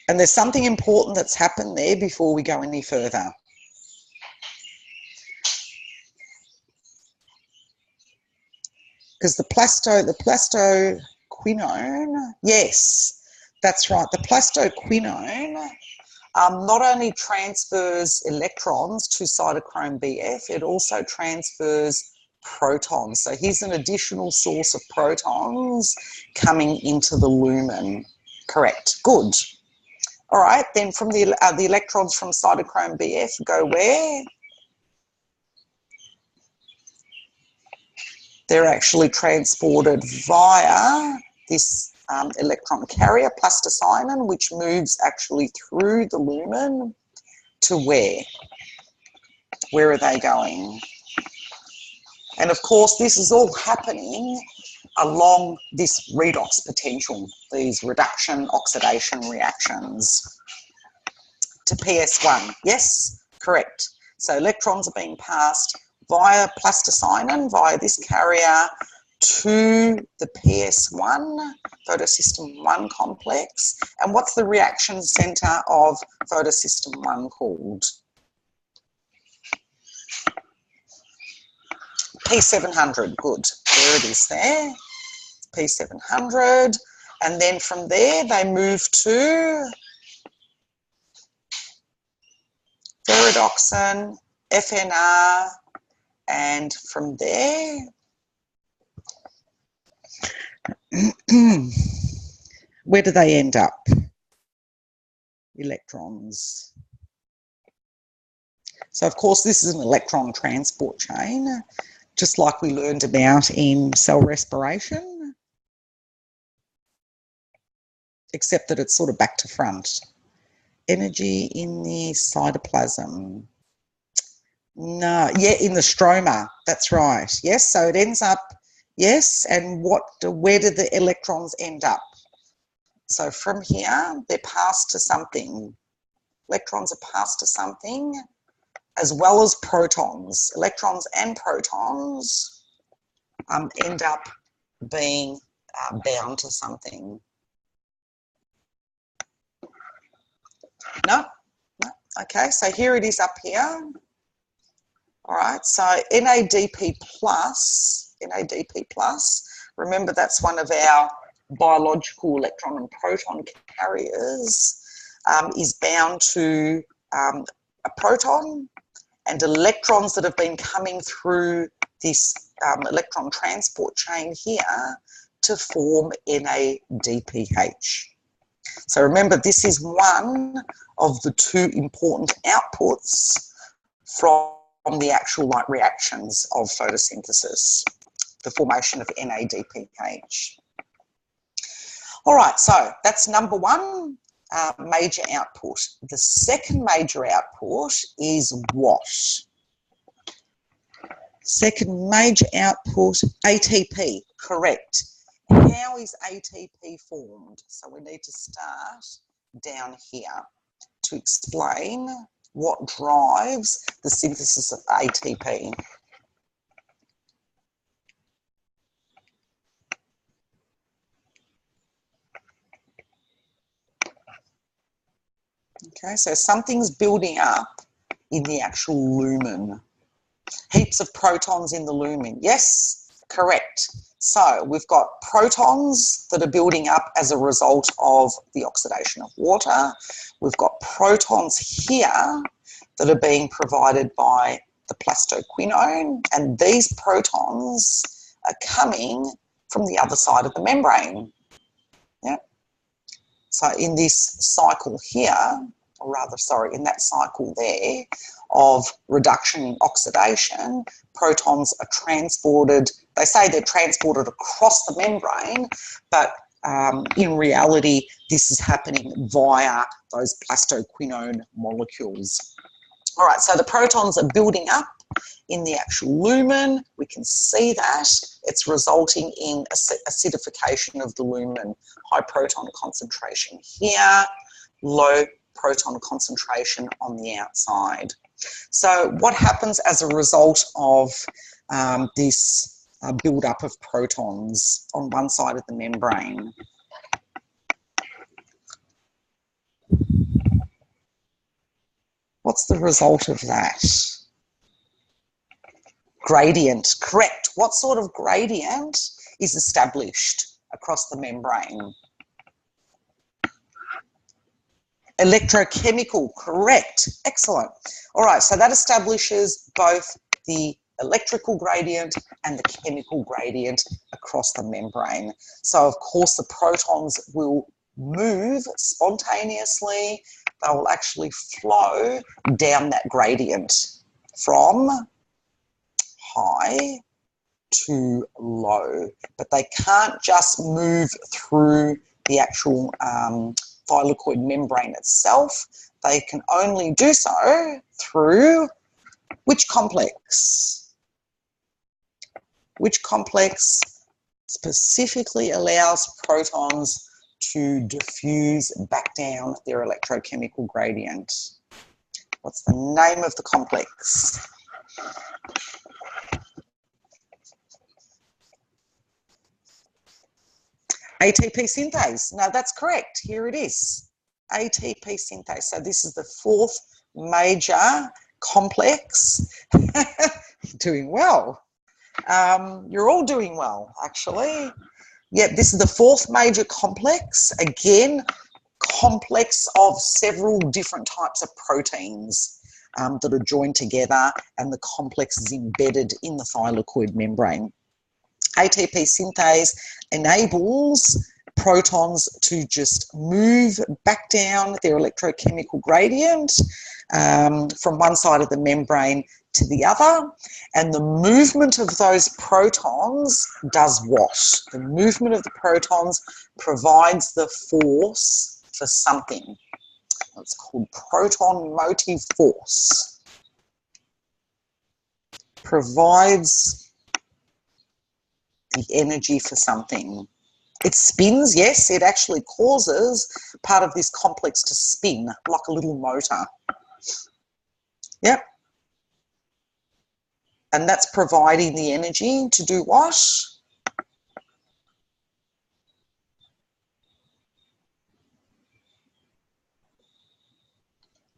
And there's something important that's happened there before we go any further. Because the plastoquinone, yes, that's right. The plastoquinone not only transfers electrons to cytochrome BF, it also transfers protons. So here's an additional source of protons coming into the lumen. Correct, good. All right, then from the electrons from cytochrome BF go where? They're actually transported via this electron carrier, plastocyanin, which moves actually through the lumen to where? Where are they going? And of course, this is all happening along this redox potential, these reduction oxidation reactions to PS1. Yes, correct. So electrons are being passed via plastocyanin, via this carrier, to the PS1, photosystem 1 complex. And what's the reaction centre of photosystem 1 called? P700, good. There it is there, P700. And then from there they move to ferredoxin, FNR, and from there, where do they end up? Electrons. So of course this is an electron transport chain, just like we learned about in cell respiration, except that it's sort of back to front. Energy in the cytoplasm. No, yeah, in the stroma, that's right. Yes, so it ends up Yes, and where do the electrons end up? So from here, they're passed to something. Electrons are passed to something, as well as protons. Electrons and protons end up being bound to something. No? No? Okay, so here it is up here. All right, so NADP+, remember that's one of our biological electron and proton carriers, is bound to a proton, and electrons that have been coming through this electron transport chain here to form NADPH. So remember, this is one of the two important outputs from the actual light reactions of photosynthesis, the formation of NADPH. All right, so that's number one major output. The second major output is what? Second major output, ATP, correct. How is ATP formed? So we need to start down here to explain what drives the synthesis of ATP. Okay, so something's building up in the actual lumen. Heaps of protons in the lumen. Yes, correct. So we've got protons that are building up as a result of the oxidation of water. We've got protons here that are being provided by the plastoquinone, and these protons are coming from the other side of the membrane. Yeah. So in this cycle here, or rather, sorry, in that cycle there of reduction in oxidation, protons are transported. They say they're transported across the membrane, but in reality, this is happening via those plastoquinone molecules. All right, so the protons are building up in the actual lumen. We can see that it's resulting in acidification of the lumen. High proton concentration here, low proton concentration on the outside. So what happens as a result of this build-up of protons on one side of the membrane? What's the result of that? Gradient, correct. What sort of gradient is established across the membrane? Electrochemical, correct. Excellent. All right, so that establishes both the electrical gradient and the chemical gradient across the membrane. So, of course, the protons will move spontaneously. They will actually flow down that gradient from high to low, but they can't just move through the actual thylakoid membrane itself. They can only do so through which complex? Which complex specifically allows protons to diffuse back down their electrochemical gradient? What's the name of the complex? ATP synthase. No, that's correct. Here it is. ATP synthase. So this is the fourth major complex. Doing well. You're all doing well, actually. Yeah, this is the fourth major complex. Again, complex of several different types of proteins that are joined together, and the complex is embedded in the thylakoid membrane. ATP synthase enables protons to just move back down their electrochemical gradient from one side of the membrane to the other, and the movement of those protons does what? The movement of the protons provides the force for something. It's called proton motive force. Provides the energy for something. It spins, yes, it actually causes part of this complex to spin like a little motor. Yep. And that's providing the energy to do what?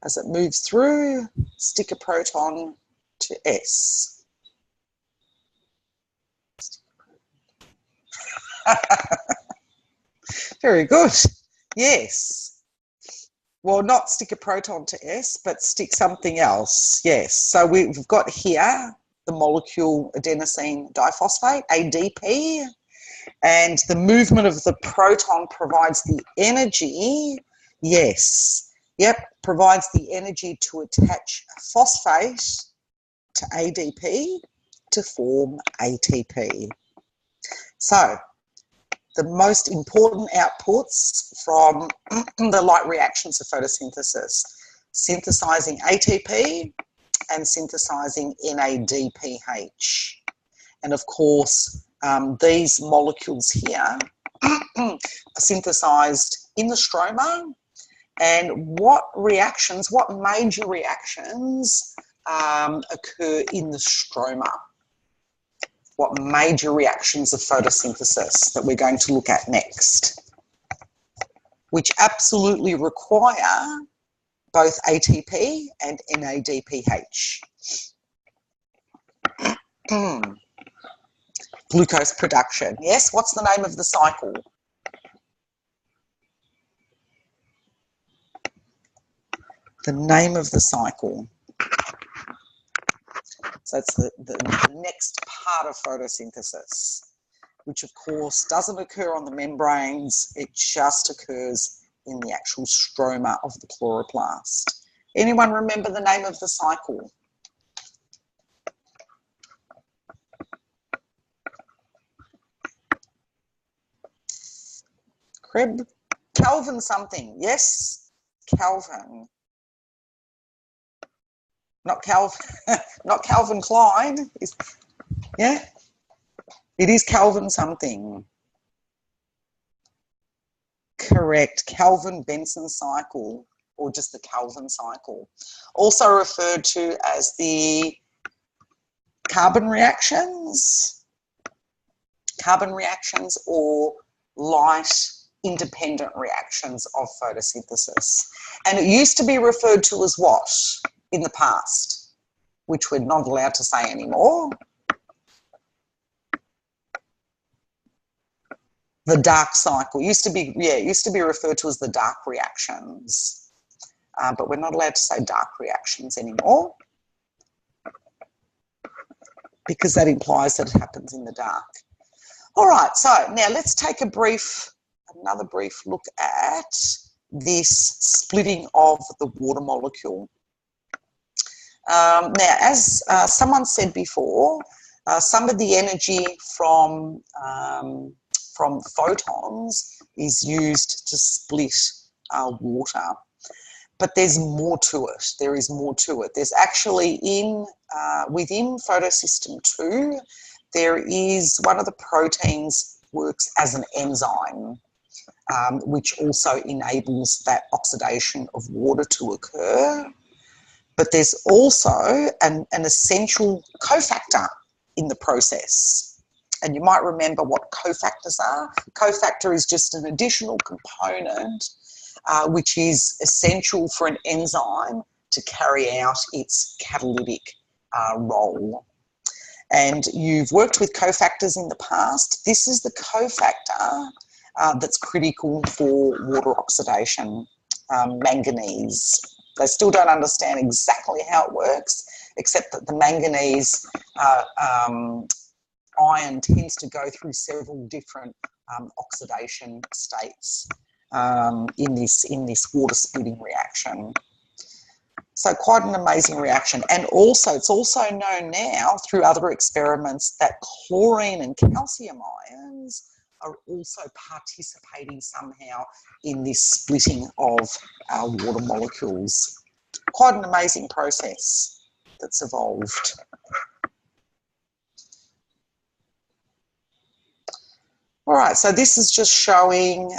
As it moves through, stick a proton to S. Very good. Yes. Well, not stick a proton to S, but stick something else. Yes. So we've got here the molecule adenosine diphosphate, ADP, and the movement of the proton provides the energy. Yes. Yep. Provides the energy to attach phosphate to ADP to form ATP. So the most important outputs from the light reactions of photosynthesis, synthesizing ATP and synthesizing NADPH. And of course, these molecules here are synthesized in the stroma. And what reactions, what major reactions occur in the stroma? What major reactions of photosynthesis that we're going to look at next, which absolutely require both ATP and NADPH. Glucose production. Yes, what's the name of the cycle? The name of the cycle. So it's the next part of photosynthesis, which of course doesn't occur on the membranes, it just occurs in the actual stroma of the chloroplast. Anyone remember the name of the cycle? Krebs? Calvin something, yes? Calvin. Not Calvin, not Calvin Klein. Yeah, it is Calvin something. Correct, Calvin-Benson cycle, or just the Calvin cycle. Also referred to as the carbon reactions or light independent reactions of photosynthesis. And it used to be referred to as what in the past, which we're not allowed to say anymore? The dark cycle used to be, yeah, it used to be referred to as the dark reactions, but we're not allowed to say dark reactions anymore because that implies that it happens in the dark. All right, so now let's take another brief look at this splitting of the water molecule. Now, as someone said before, some of the energy from photons is used to split water. But there's more to it. There is more to it. There's actually within photosystem 2, there is one of the proteins works as an enzyme, which also enables that oxidation of water to occur. But there's also an essential cofactor in the process. And you might remember what cofactors are. Cofactor is just an additional component which is essential for an enzyme to carry out its catalytic role. And you've worked with cofactors in the past. This is the cofactor that's critical for water oxidation, manganese. They still don't understand exactly how it works, except that the manganese ion tends to go through several different oxidation states in this water splitting reaction. So quite an amazing reaction. And also, it's also known now through other experiments that chlorine and calcium ions are also participating somehow in this splitting of our water molecules. Quite an amazing process that's evolved. All right, so this is just showing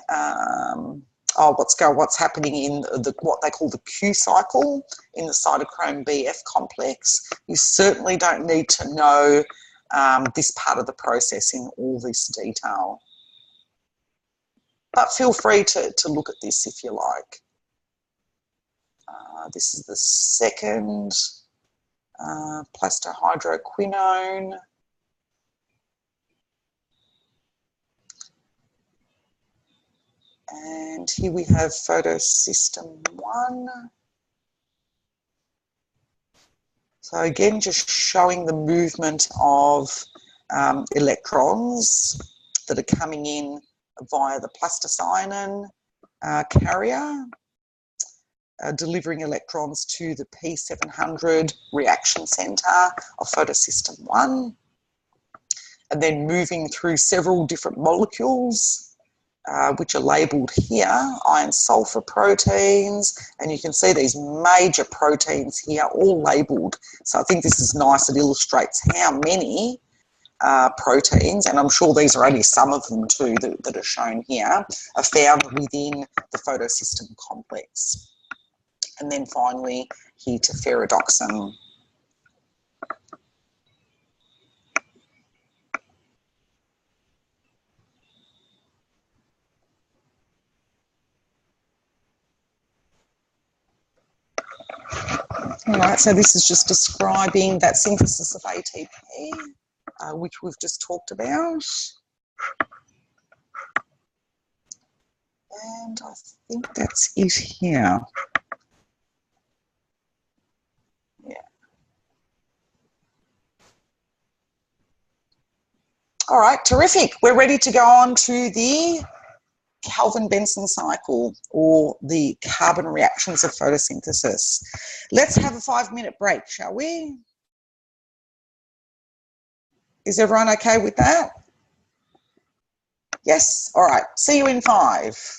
what's happening in what they call the Q cycle in the cytochrome BF complex. You certainly don't need to know this part of the process in all this detail, but feel free to look at this if you like. This is the second plastohydroquinone. And here we have photosystem 1. So again, just showing the movement of electrons that are coming in via the plastocyanin carrier, delivering electrons to the P700 reaction centre of photosystem 1, and then moving through several different molecules which are labelled here, iron sulfur proteins, and you can see these major proteins here all labelled. So I think this is nice, it illustrates how many proteins, and I'm sure these are only some of them too that are shown here, are found within the photosystem complex. And then finally here to ferredoxin. All right, so this is just describing that synthesis of ATP, which we've just talked about. And I think that's it here. Yeah. All right, terrific. We're ready to go on to the Calvin-Benson cycle, or the carbon reactions of photosynthesis. Let's have a 5-minute break, shall we? Is everyone okay with that? Yes? All right. See you in 5.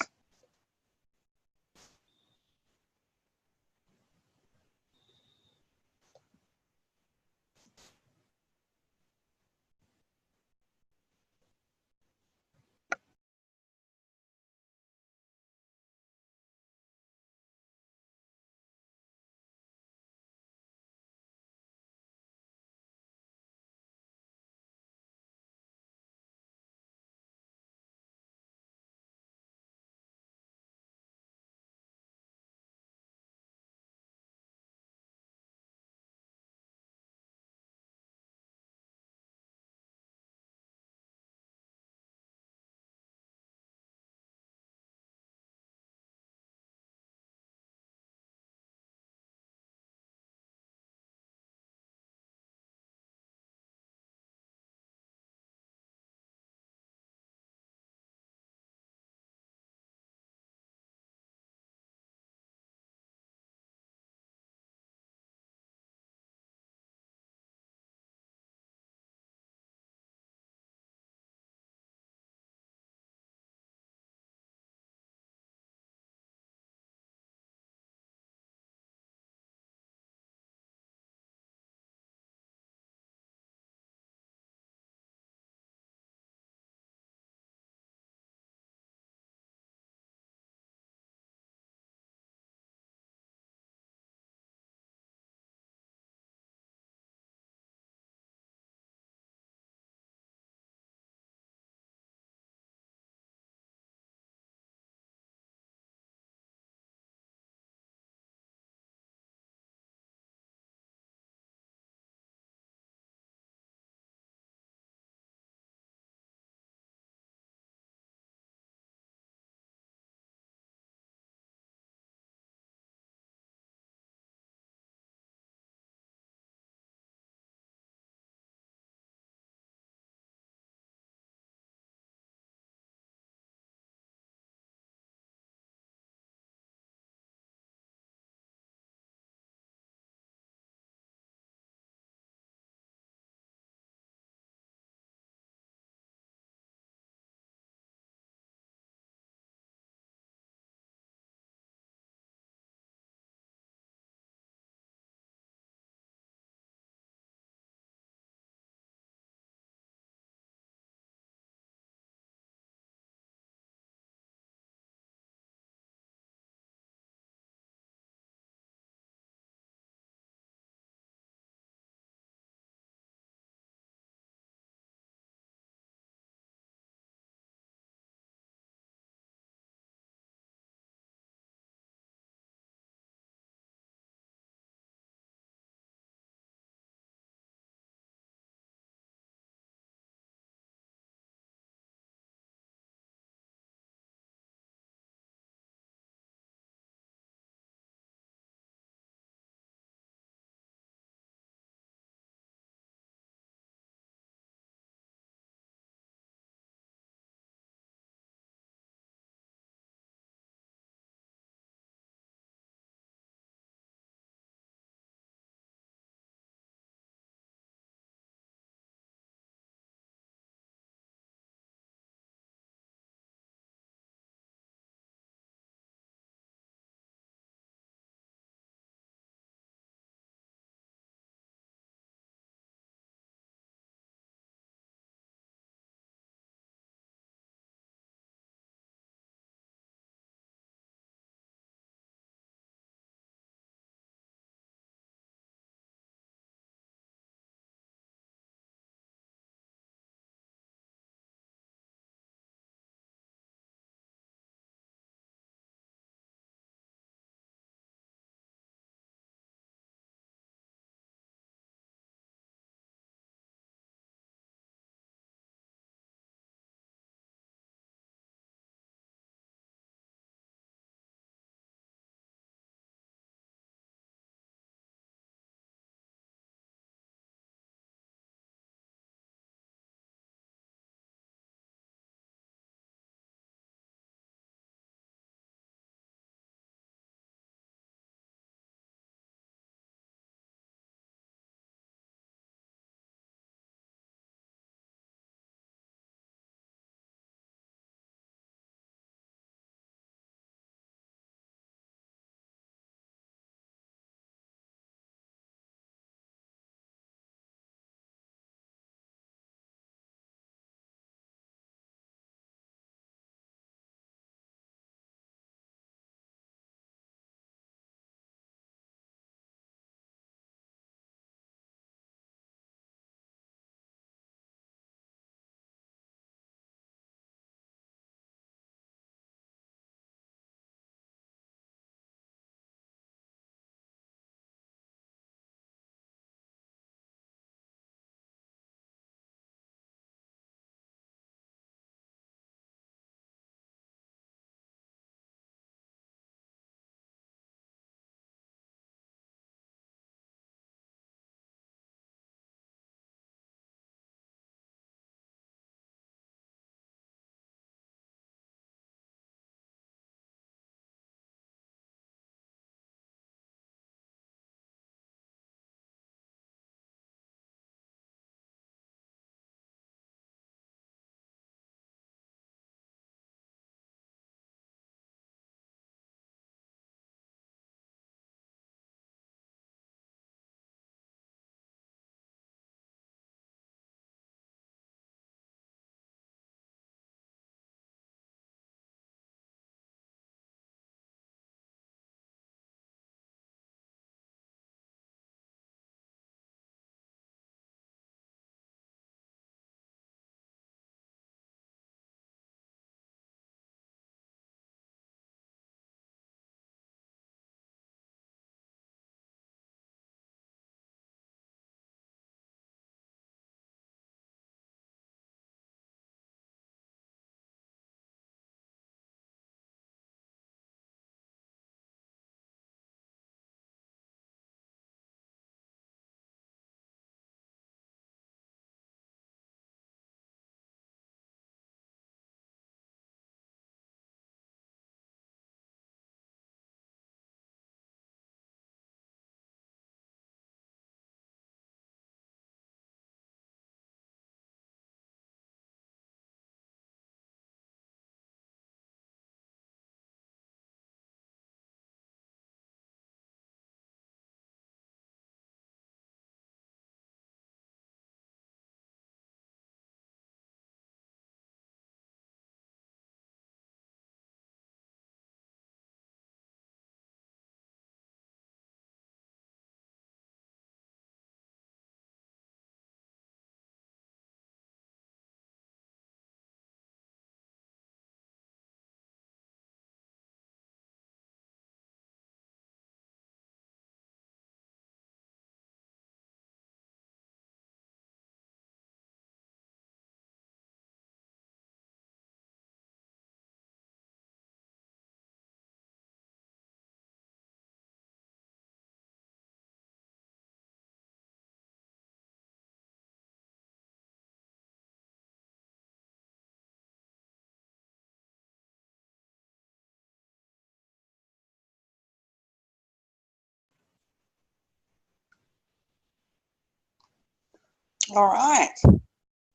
All right.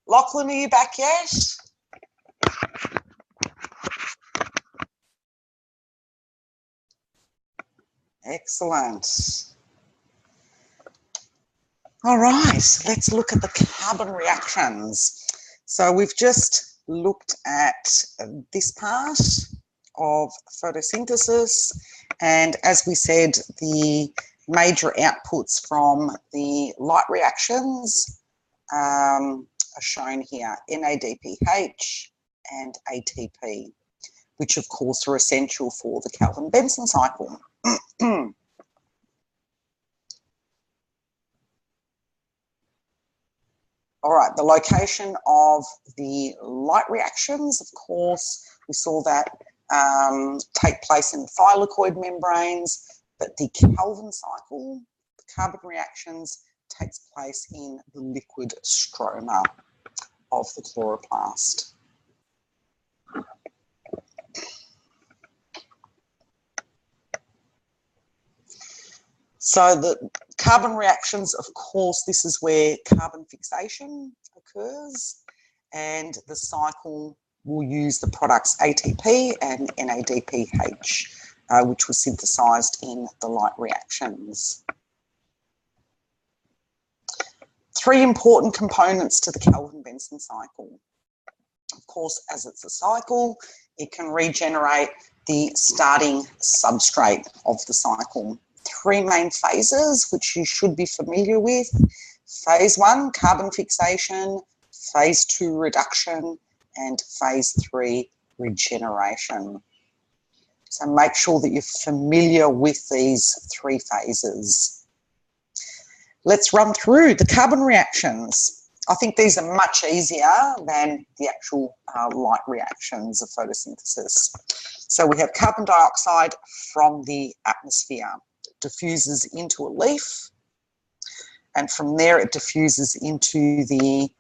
Lachlan, are you back yet? Excellent. All right, let's look at the carbon reactions. So we've just looked at this part of photosynthesis, and as we said, the major outputs from the light reactions are shown here, NADPH and ATP, which of course are essential for the Calvin-Benson cycle. All right, the location of the light reactions, of course, we saw that take place in thylakoid membranes, but the Calvin cycle, the carbon reactions, takes place in the liquid stroma of the chloroplast. So the carbon reactions, of course, this is where carbon fixation occurs, and the cycle will use the products ATP and NADPH, which was synthesised in the light reactions. Three important components to the Calvin-Benson cycle. Of course, as it's a cycle, it can regenerate the starting substrate of the cycle. Three main phases, which you should be familiar with. Phase 1, carbon fixation, phase 2, reduction, and phase 3, regeneration. So make sure that you're familiar with these three phases. Let's run through the carbon reactions. I think these are much easier than the actual light reactions of photosynthesis. So we have carbon dioxide from the atmosphere. Diffuses into a leaf, and from there it diffuses into the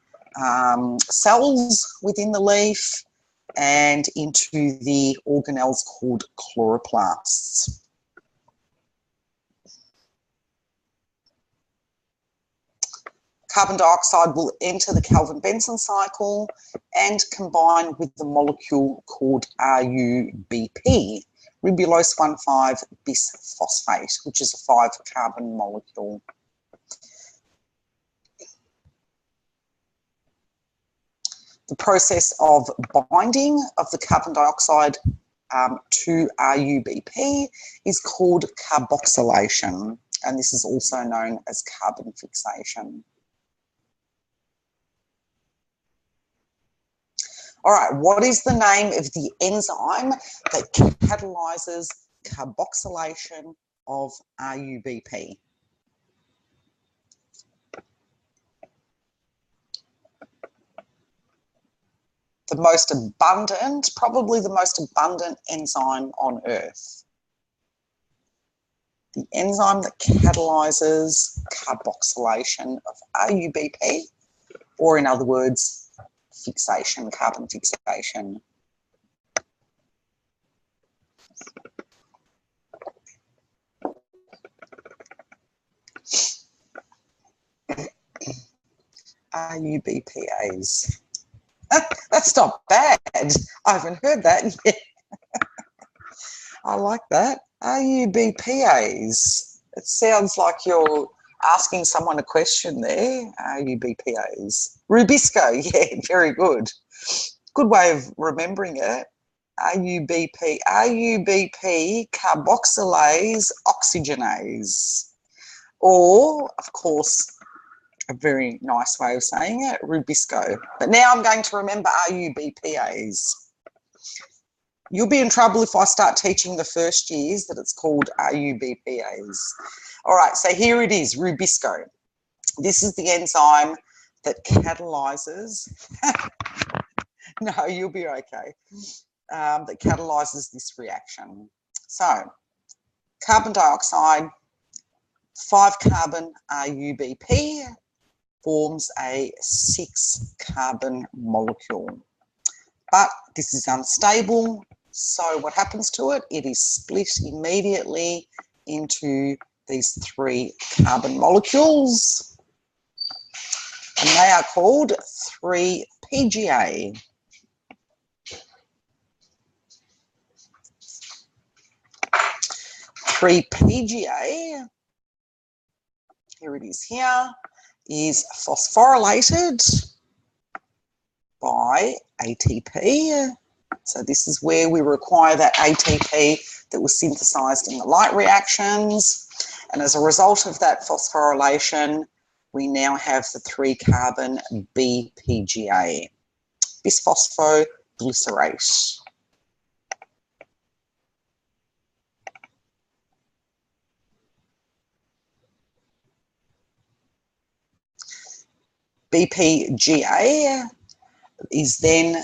cells within the leaf and into the organelles called chloroplasts. Carbon dioxide will enter the Calvin-Benson cycle and combine with the molecule called RUBP, ribulose 1,5-bisphosphate, which is a 5-carbon molecule. The process of binding of the carbon dioxide to RUBP is called carboxylation, and this is also known as carbon fixation. All right, what is the name of the enzyme that catalyses carboxylation of RUBP? The most abundant, probably the most abundant enzyme on Earth. The enzyme that catalyses carboxylation of RUBP, or in other words, fixation, carbon fixation. RUBPAs. That's not bad. I haven't heard that yet. I like that. RUBPAs. It sounds like you're asking someone a question there. RUBPAs. Rubisco, yeah, very good. Good way of remembering it. RUBP carboxylase oxygenase. Or, of course, a very nice way of saying it, Rubisco. But now I'm going to remember RUBPAs. You'll be in trouble if I start teaching the first years that it's called RUBPAs. All right, so here it is, Rubisco. This is the enzyme that catalyses, no, you'll be okay, that catalyses this reaction. So, carbon dioxide, 5-carbon RUBP forms a 6-carbon molecule. But this is unstable, so what happens to it? It is split immediately into these 3 carbon molecules. and they are called 3-PGA. Three-PGA, here it is here, is phosphorylated by ATP. So this is where we require that ATP that was synthesized in the light reactions. And as a result of that phosphorylation, we now have the 3-carbon BPGA, bisphosphoglycerate. BPGA is then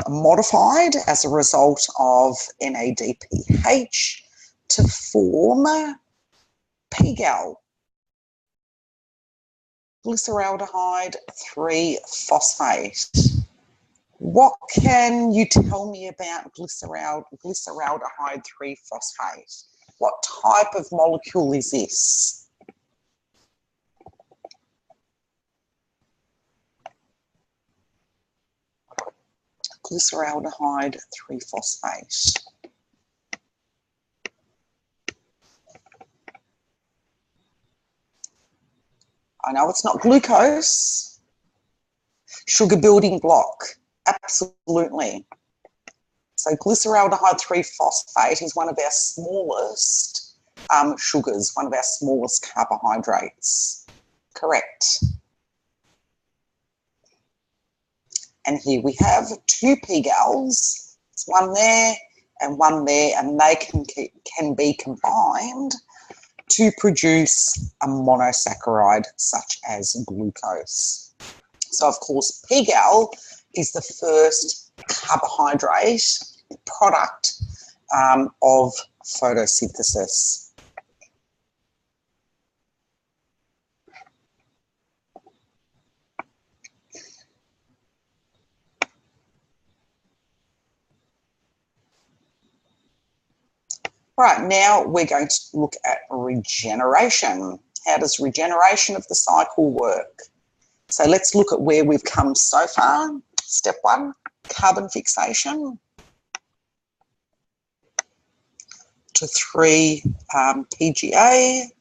modified as a result of NADPH to form PGAL, glyceraldehyde 3-phosphate. What can you tell me about glyceraldehyde 3-phosphate? What type of molecule is this? Glyceraldehyde 3-phosphate. I know it's not glucose. Sugar building block, absolutely. So glyceraldehyde 3-phosphate is one of our smallest sugars, one of our smallest carbohydrates. Correct. And here we have 2 PGALs, it's one there, and they can be combined to produce a monosaccharide such as glucose. So of course PGAL is the first carbohydrate product of photosynthesis. Right, now we're going to look at regeneration. How does regeneration of the cycle work? So let's look at where we've come so far. Step 1, carbon fixation to 3-PGA,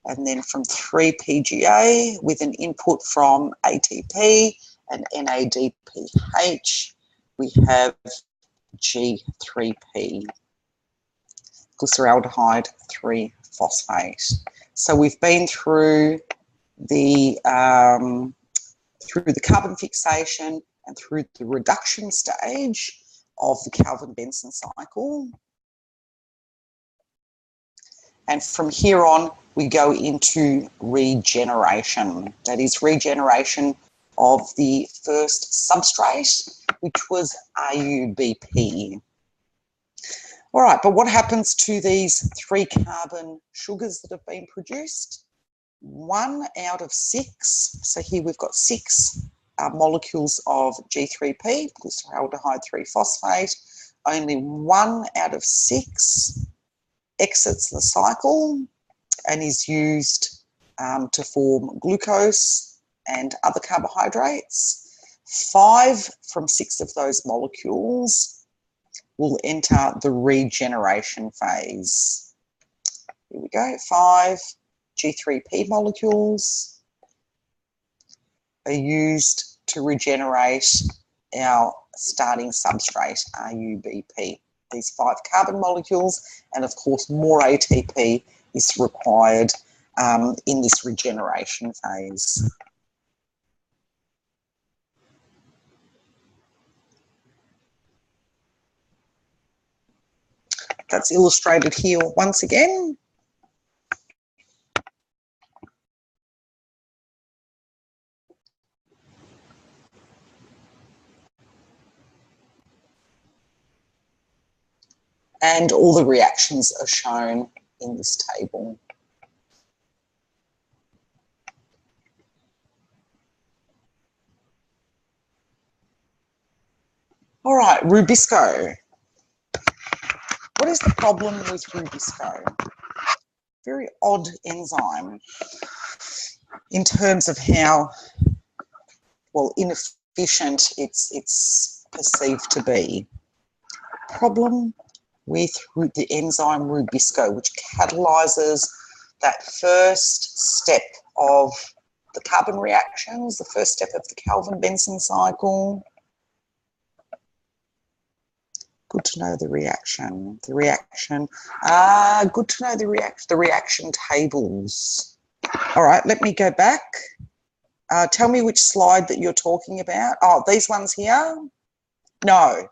and then from 3-PGA with an input from ATP and NADPH, we have G3P. Glyceraldehyde 3-phosphate. So we've been through the carbon fixation and through the reduction stage of the Calvin-Benson cycle. And from here on, we go into regeneration. That is regeneration of the first substrate, which was RUBP. All right, but what happens to these 3-carbon sugars that have been produced? 1 out of 6, so here we've got 6 molecules of G3P, glyceraldehyde 3-phosphate. Only 1 out of 6 exits the cycle and is used to form glucose and other carbohydrates. 5 from 6 of those molecules will enter the regeneration phase. Here we go, 5 G3P molecules are used to regenerate our starting substrate, RUBP. These 5 carbon molecules, and of course more ATP is required in this regeneration phase. That's illustrated here once again. And all the reactions are shown in this table. All right, Rubisco. What is the problem with Rubisco? Very odd enzyme. in terms of how, well, inefficient it's perceived to be. Problem with the enzyme Rubisco, which catalyses that first step of the carbon reactions, the first step of the Calvin-Benson cycle. Good to know the reaction. Good to know the reaction tables. All right, let me go back. Tell me which slide that you're talking about. Oh, these ones here? No,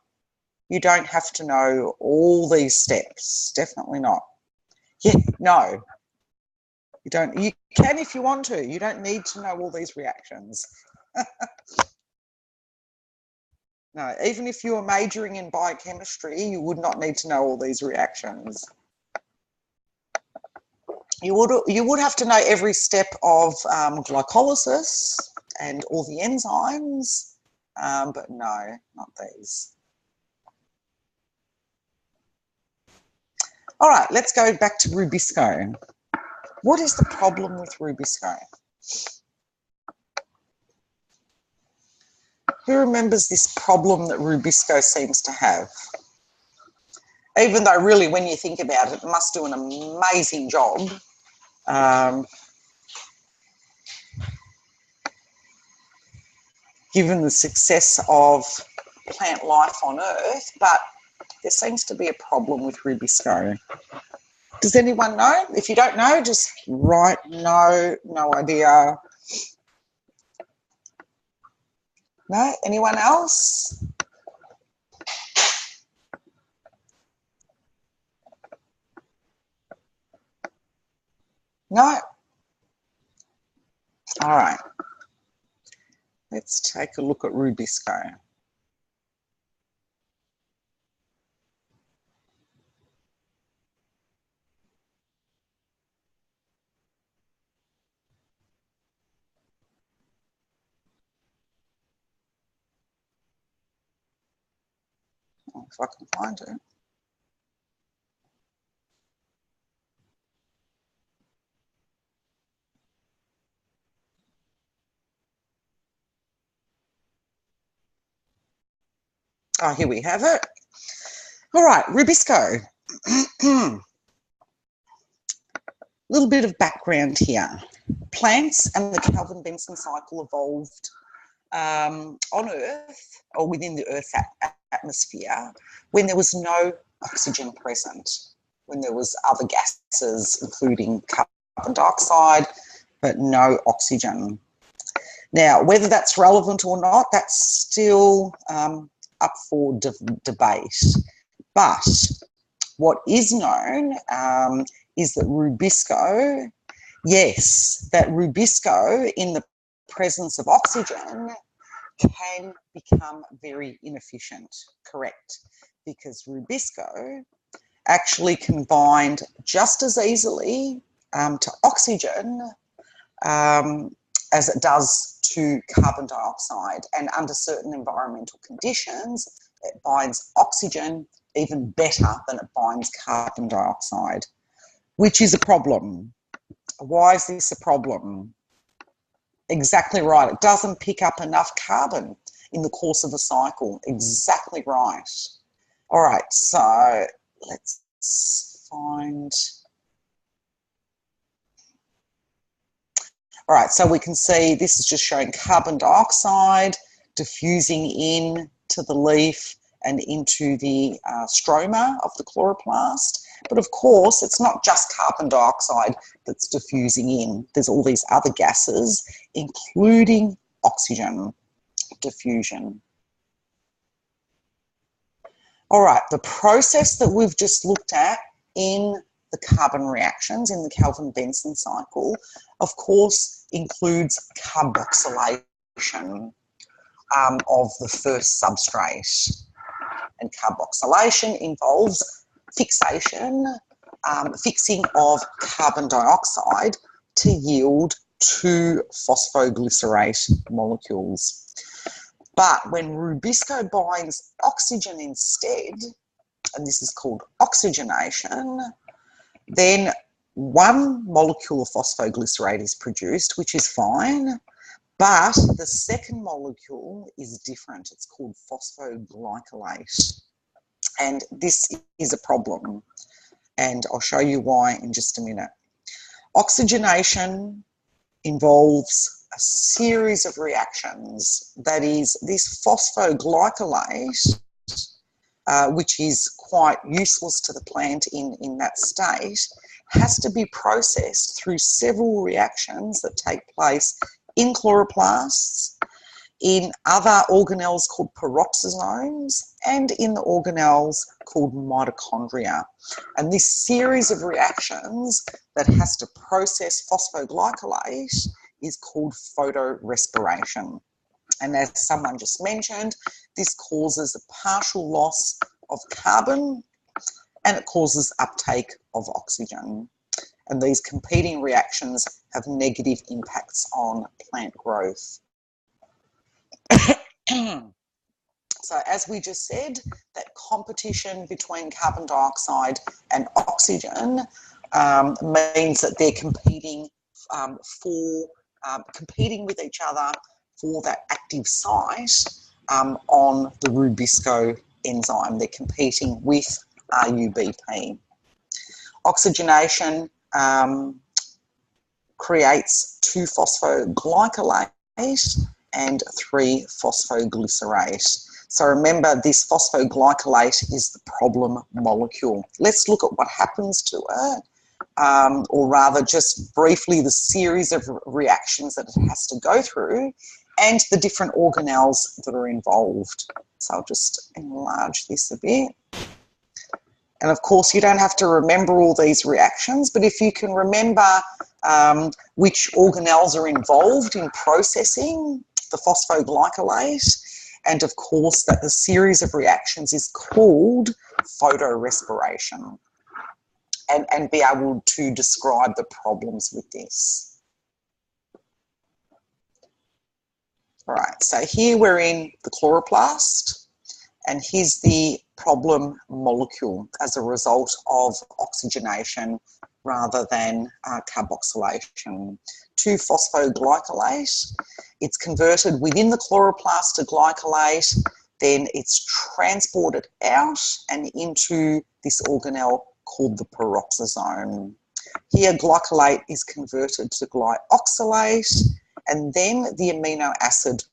you don't have to know all these steps. Definitely not. Yeah, no. You don't. You can if you want to. You don't need to know all these reactions. No, even if you were majoring in biochemistry, you would not need to know all these reactions. You would have to know every step of glycolysis and all the enzymes, but no, not these. All right, let's go back to Rubisco. What is the problem with Rubisco? Who remembers this problem that Rubisco seems to have? Even though really when you think about it, it must do an amazing job. Given the success of plant life on Earth, but there seems to be a problem with Rubisco. Does anyone know? If you don't know, just write no idea. No? Anyone else? No? All right. Let's take a look at Rubisco. If I can find it. Oh, here we have it. All right, Rubisco. Little bit of background here. Plants and the Calvin-Benson cycle evolved on Earth or within the Earth's atmosphere when there was no oxygen present, when there was other gases, including carbon dioxide, but no oxygen. Now, whether that's relevant or not, that's still up for debate. But what is known is that Rubisco, yes, that Rubisco in the presence of oxygen can become very inefficient, correct, because Rubisco actually can bind just as easily to oxygen as it does to carbon dioxide, and under certain environmental conditions it binds oxygen even better than it binds carbon dioxide, which is a problem. Why is this a problem? Exactly right. It doesn't pick up enough carbon in the course of a cycle. Exactly right. All right, so let's find... All right, so we can see this is just showing carbon dioxide diffusing in to the leaf and into the stroma of the chloroplast. But of course, it's not just carbon dioxide that's diffusing in. There's all these other gases, including oxygen diffusion. All right, the process that we've just looked at in the carbon reactions in the Calvin-Benson cycle, of course, includes carboxylation of the first substrate. And carboxylation involves fixing of carbon dioxide to yield two phosphoglycerate molecules. But when Rubisco binds oxygen instead, and this is called oxygenation, then one molecule of phosphoglycerate is produced, which is fine, but the second molecule is different. It's called phosphoglycolate, and this is a problem, and I'll show you why in just a minute. Oxygenation involves a series of reactions. That is, this phosphoglycolate, which is quite useless to the plant in that state, has to be processed through several reactions that take place in chloroplasts, in other organelles called peroxisomes, and in the organelles called mitochondria. And this series of reactions that has to process phosphoglycolate is called photorespiration. And as someone just mentioned, this causes a partial loss of carbon and it causes uptake of oxygen. And these competing reactions have negative impacts on plant growth. So as we just said, that competition between carbon dioxide and oxygen means that they're competing competing with each other for that active site on the Rubisco enzyme. They're competing with RUBP. Oxygenation creates 2-phosphoglycolate and 3-phosphoglycerate. So remember, this phosphoglycolate is the problem molecule. Let's look at what happens to it, or rather just briefly the series of reactions that it has to go through and the different organelles that are involved. So I'll just enlarge this a bit. And of course, you don't have to remember all these reactions, but if you can remember which organelles are involved in processing the phosphoglycolate, and of course that the series of reactions is called photorespiration, and be able to describe the problems with this. All right, so here we're in the chloroplast, and here's the problem molecule as a result of oxygenation rather than carboxylation. 2-phosphoglycolate, it's converted within the chloroplast to glycolate, then it's transported out and into this organelle called the peroxisome. Here, glycolate is converted to glyoxylate, and then the amino acid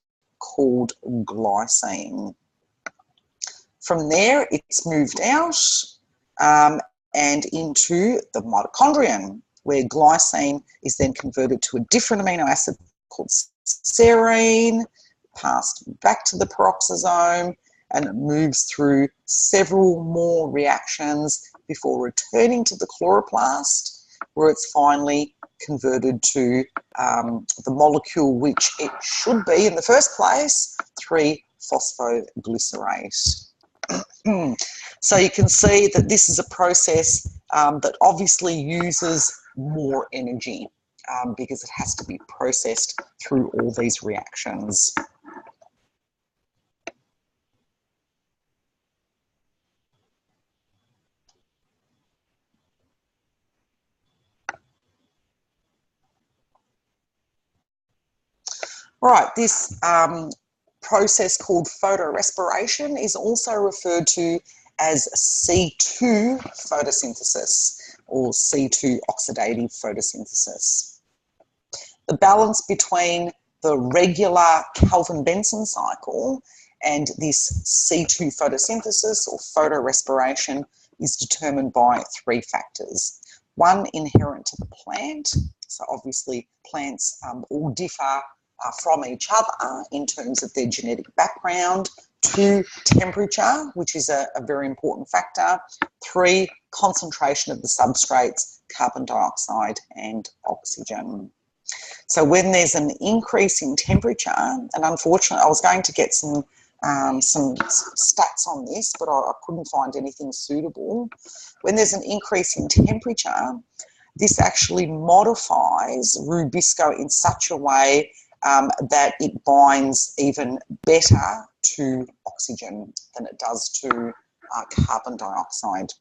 called glycine. From there, it's moved out and into the mitochondrion, where glycine is then converted to a different amino acid called serine, passed back to the peroxisome, and it moves through several more reactions before returning to the chloroplast, where it's finally converted to the molecule which it should be in the first place, 3-phosphoglycerate. So you can see that this is a process that obviously uses more energy because it has to be processed through all these reactions. Right, this process called photorespiration is also referred to as C2 photosynthesis or C2 oxidative photosynthesis. The balance between the regular Kelvin-Benson cycle and this C2 photosynthesis or photorespiration is determined by 3 factors. One, inherent to the plant. So obviously plants all differ from each other in terms of their genetic background. 2, temperature, which is a very important factor. 3, concentration of the substrates, carbon dioxide and oxygen. So when there's an increase in temperature, and unfortunately I was going to get some stats on this, but I couldn't find anything suitable. When there's an increase in temperature, this actually modifies Rubisco in such a way that it binds even better to oxygen than it does to carbon dioxide.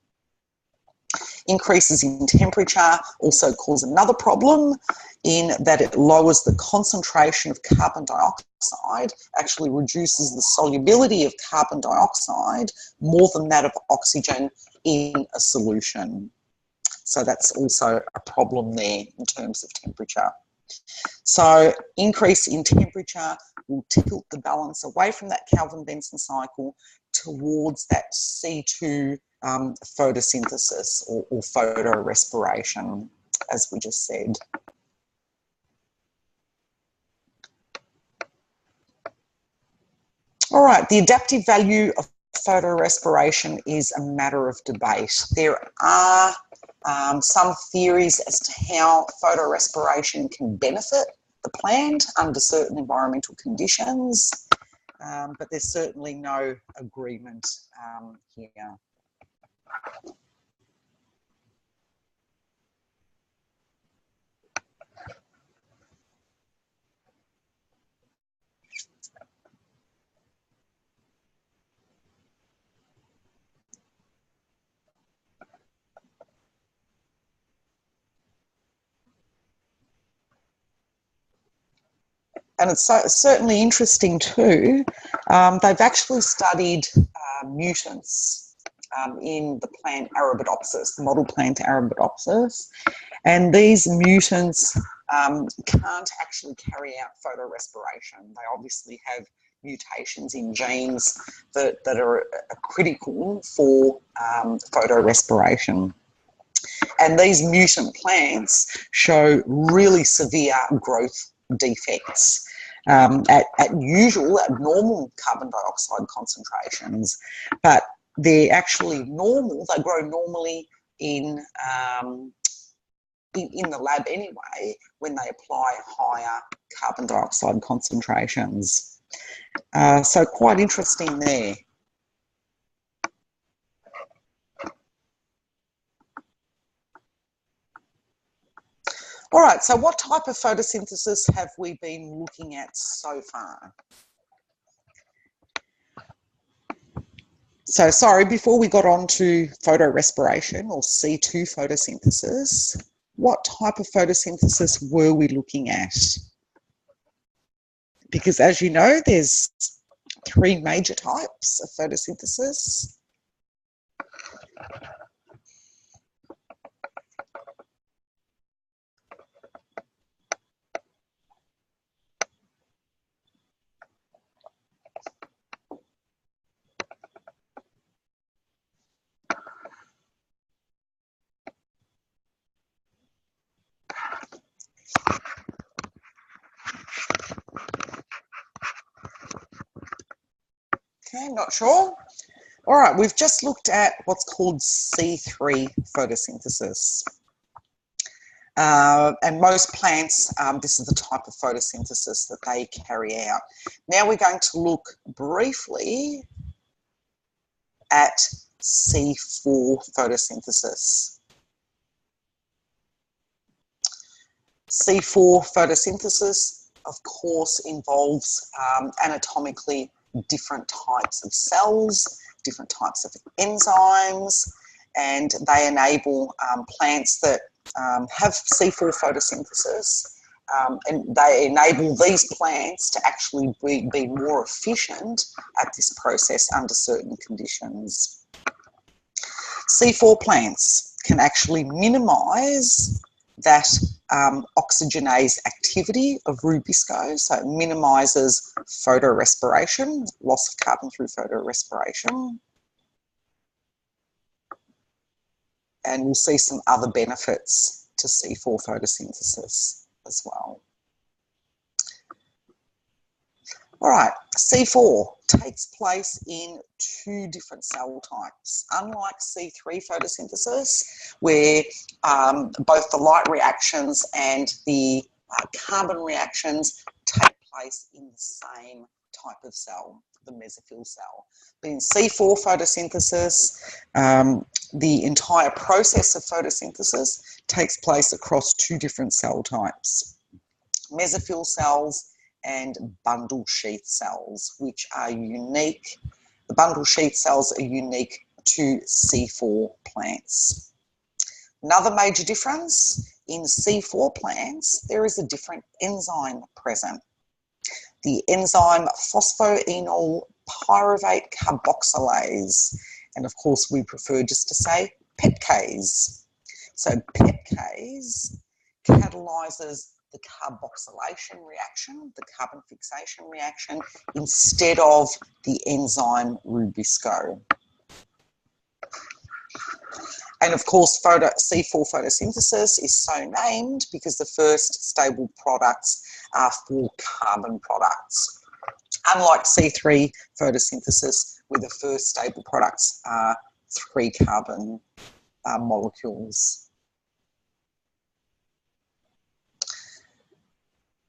Increases in temperature also cause another problem in that it lowers the concentration of carbon dioxide, actually reduces the solubility of carbon dioxide more than that of oxygen in a solution. So that's also a problem there in terms of temperature. So increase in temperature will tilt the balance away from that Kelvin-Benson cycle towards that C2 photosynthesis or photorespiration, as we just said. All right, the adaptive value of photorespiration is a matter of debate. There are some theories as to how photorespiration can benefit the plant under certain environmental conditions, but there's certainly no agreement here. And it's certainly interesting too. They've actually studied mutants in the plant Arabidopsis, the model plant Arabidopsis, and these mutants can't actually carry out photorespiration. They obviously have mutations in genes that are critical for photorespiration. And these mutant plants show really severe growth defects at normal carbon dioxide concentrations, but they're actually normal. They grow normally in the lab anyway when they apply higher carbon dioxide concentrations. So quite interesting there. All right, so what type of photosynthesis have we been looking at so far? So sorry, before we got on to photorespiration or C2 photosynthesis, what type of photosynthesis were we looking at? Because as you know, there's 3 major types of photosynthesis. Okay, not sure. All right, we've just looked at what's called C3 photosynthesis. And most plants, this is the type of photosynthesis that they carry out. Now we're going to look briefly at C4 photosynthesis. C4 photosynthesis, of course, involves anatomically different types of cells, different types of enzymes, and they enable plants that have C4 photosynthesis, and they enable these plants to actually be more efficient at this process under certain conditions. C4 plants can actually minimise that oxygenase activity of rubisco, so it minimises photorespiration, loss of carbon through photorespiration. And we'll see some other benefits to C4 photosynthesis as well. All right, C4 takes place in 2 different cell types. Unlike C3 photosynthesis, where both the light reactions and the carbon reactions take place in the same type of cell, the mesophyll cell. But in C4 photosynthesis, the entire process of photosynthesis takes place across 2 different cell types, mesophyll cells and bundle sheath cells, which are unique. The bundle sheath cells are unique to C4 plants. Another major difference, in C4 plants, there is a different enzyme present. The enzyme phosphoenol pyruvate carboxylase. And of course, we prefer just to say pepcase. So pepcase catalyzes the carboxylation reaction, the carbon fixation reaction, instead of the enzyme Rubisco. And of course, C4 photosynthesis is so named because the first stable products are 4 carbon products. Unlike C3 photosynthesis, where the first stable products are 3 carbon molecules.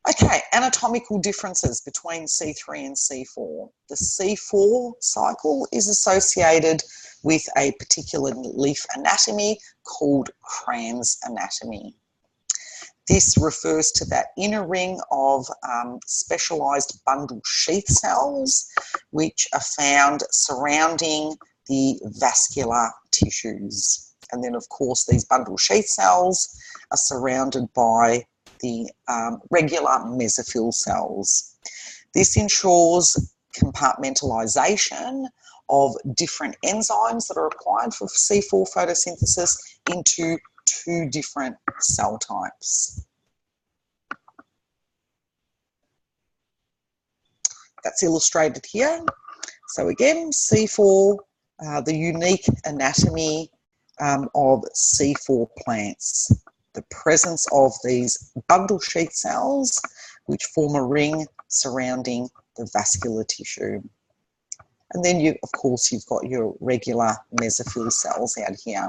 Okay, anatomical differences between C3 and C4. The C4 cycle is associated with a particular leaf anatomy called Cran's anatomy. This refers to that inner ring of specialised bundle sheath cells which are found surrounding the vascular tissues. And then, of course, these bundle sheath cells are surrounded by the regular mesophyll cells. This ensures compartmentalisation of different enzymes that are required for C4 photosynthesis into 2 different cell types. That's illustrated here. So again, C4, the unique anatomy of C4 plants. The presence of these bundle sheath cells which form a ring surrounding the vascular tissue. And then of course, you've got your regular mesophyll cells out here.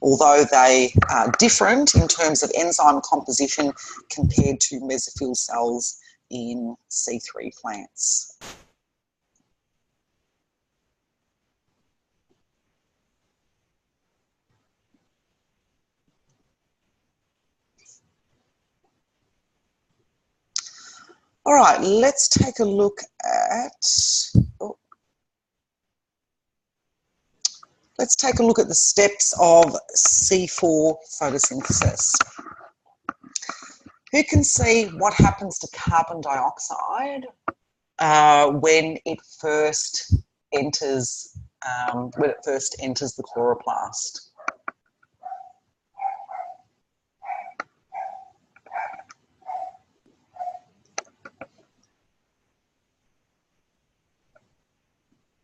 Although they are different in terms of enzyme composition compared to mesophyll cells in C3 plants. All right, let's take a look at, the steps of C4 photosynthesis. Who can see what happens to carbon dioxide when it first enters the chloroplast?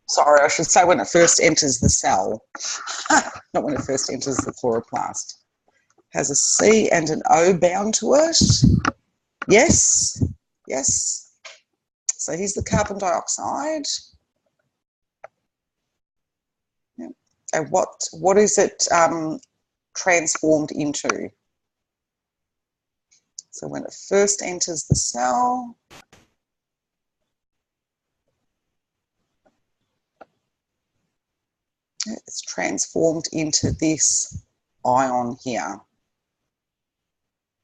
Sorry, I should say when it first enters the cell, not when it first enters the chloroplast. Has a C and an O bound to it. Yes, yes. So here's the carbon dioxide. Yep. And what is it transformed into? So when it first enters the cell, it's transformed into this ion here,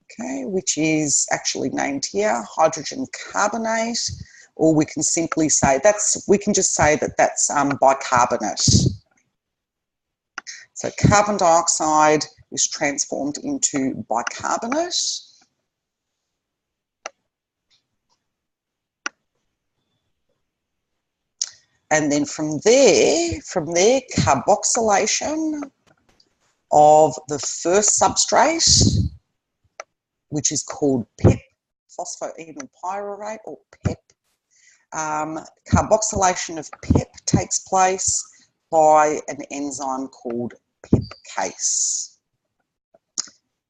okay, which is actually named here hydrogen carbonate, or we can simply say that's bicarbonate. So carbon dioxide is transformed into bicarbonate. And then from there, carboxylation of the first substrate, which is called PEP, phosphoenol pyruvate, or PEP. Carboxylation of PEP takes place by an enzyme called pepcase.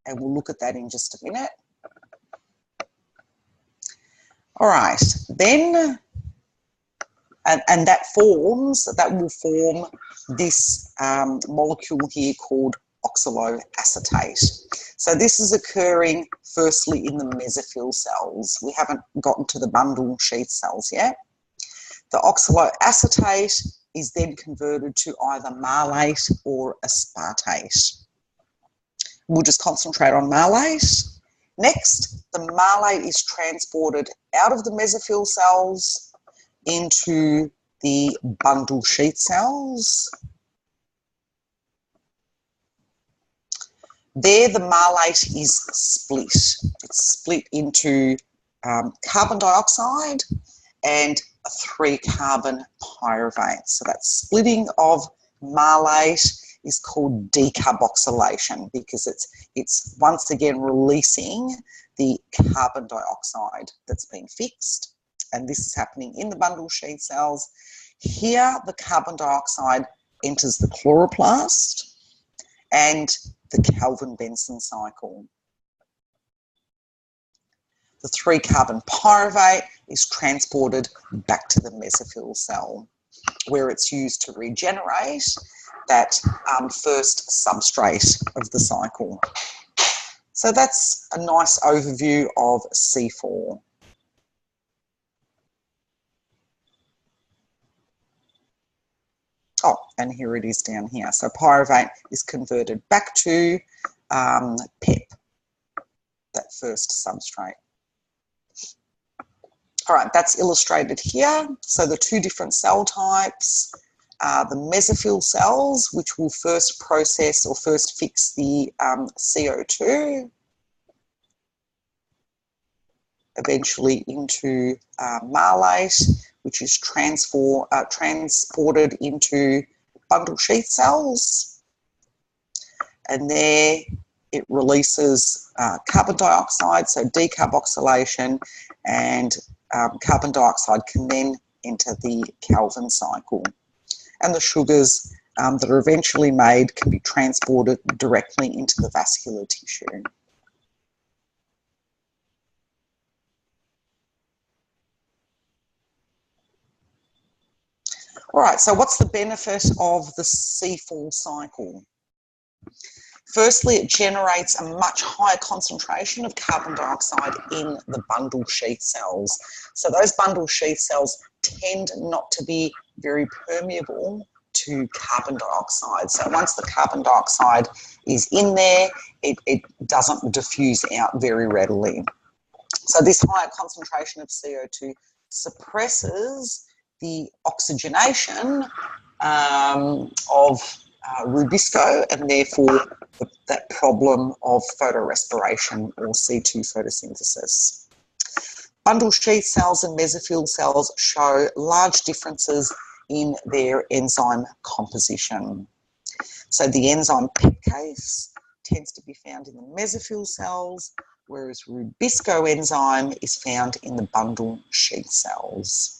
And we'll look at that in just a minute. All right, then, and that will form this molecule here called oxaloacetate. So this is occurring firstly in the mesophyll cells. We haven't gotten to the bundle sheath cells yet. The oxaloacetate is then converted to either malate or aspartate. We'll just concentrate on malate. Next, the malate is transported out of the mesophyll cells into the bundle sheath cells. There, the malate is split. It's split into carbon dioxide and a 3-carbon pyruvate. So that splitting of malate is called decarboxylation because it's once again releasing the carbon dioxide that's been fixed, and this is happening in the bundle sheath cells. Here, the carbon dioxide enters the chloroplast and the Calvin-Benson cycle. The 3-carbon pyruvate is transported back to the mesophyll cell, where it's used to regenerate that first substrate of the cycle. So that's a nice overview of C4. Oh, and here it is down here. So pyruvate is converted back to PEP, that first substrate. All right, that's illustrated here. So the 2 different cell types are the mesophyll cells, which will first process or first fix the CO2, eventually into malate, which is transported into bundle sheath cells. And there it releases carbon dioxide, so decarboxylation, and carbon dioxide can then enter the Calvin cycle. And the sugars that are eventually made can be transported directly into the vascular tissue. All right, so what's the benefit of the C4 cycle? Firstly, it generates a much higher concentration of carbon dioxide in the bundle sheath cells. So those bundle sheath cells tend not to be very permeable to carbon dioxide. So once the carbon dioxide is in there, it doesn't diffuse out very readily. So this higher concentration of CO2 suppresses the oxygenation of rubisco, and therefore that problem of photorespiration or C2 photosynthesis. Bundle sheath cells and mesophyll cells show large differences in their enzyme composition. So the enzyme pepcase tends to be found in the mesophyll cells, whereas rubisco enzyme is found in the bundle sheath cells.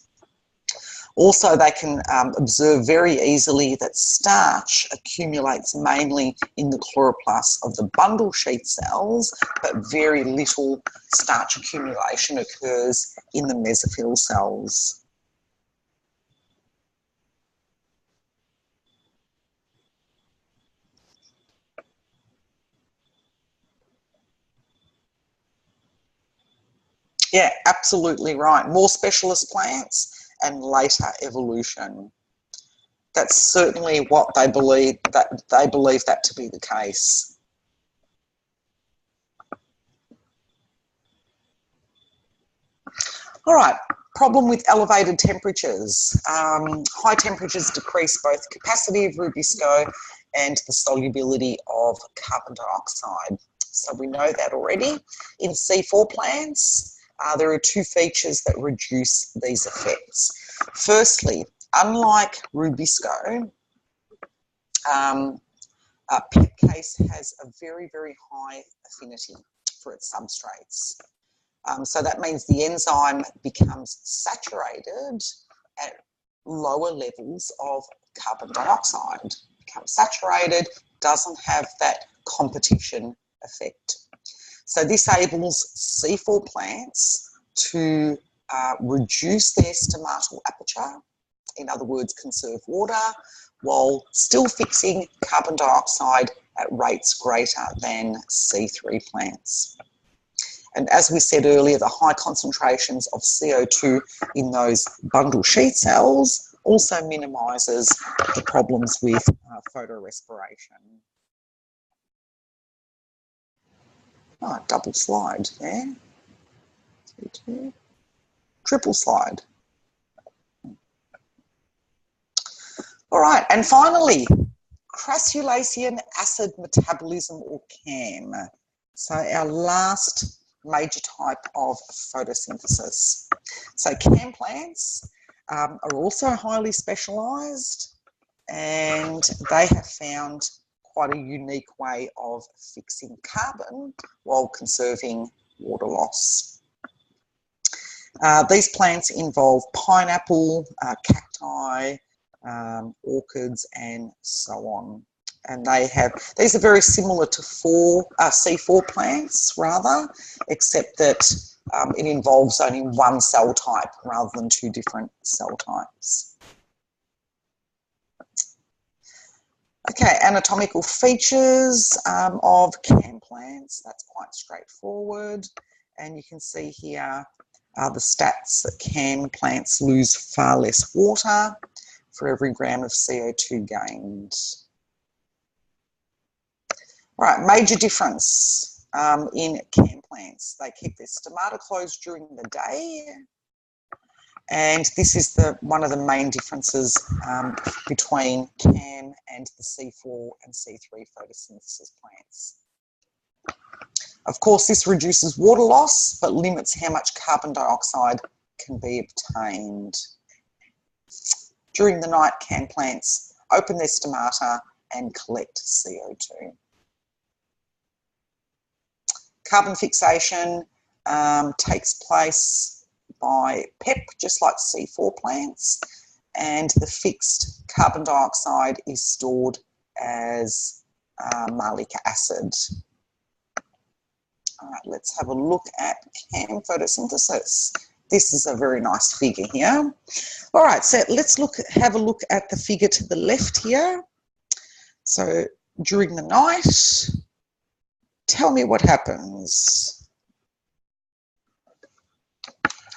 Also, they can observe very easily that starch accumulates mainly in the chloroplasts of the bundle sheath cells, but very little starch accumulation occurs in the mesophyll cells. Yeah, absolutely right. More specialist plants and later evolution. That's certainly what they believe that to be the case. All right, problem with elevated temperatures. High temperatures decrease both capacity of rubisco and the solubility of carbon dioxide. So we know that already. In C4 plants, there are 2 features that reduce these effects. Firstly, unlike rubisco, pepcase has a very, very high affinity for its substrates. So that means the enzyme becomes saturated at lower levels of carbon dioxide. Becomes saturated, doesn't have that competition effect. So this enables C4 plants to reduce their stomatal aperture, in other words, conserve water, while still fixing carbon dioxide at rates greater than C3 plants. And as we said earlier, the high concentrations of CO2 in those bundle sheath cells also minimises the problems with photorespiration. Oh, double slide there. Triple slide. All right, and finally, crassulacean acid metabolism, or CAM. So our last major type of photosynthesis. So CAM plants are also highly specialised, and they have found quite a unique way of fixing carbon while conserving water loss. These plants involve pineapple, cacti, orchids, and so on. And these are very similar to C4 plants rather, except that it involves only one cell type rather than two different cell types. Okay, anatomical features of CAM plants, that's quite straightforward. And you can see here the stats that CAM plants lose far less water for every gram of CO2 gained. Right, major difference in CAM plants. They keep their stomata closed during the day, and this is one of the main differences between CAM and the C4 and C3 photosynthesis plants. Of course, this reduces water loss, but limits how much carbon dioxide can be obtained. During the night, CAM plants open their stomata and collect CO2. Carbon fixation takes place by PEP, just like C4 plants, and the fixed carbon dioxide is stored as malic acid. All right, let's have a look at CAM photosynthesis. This is a very nice figure here. All right, so let's have a look at the figure to the left here. So during the night, tell me what happens.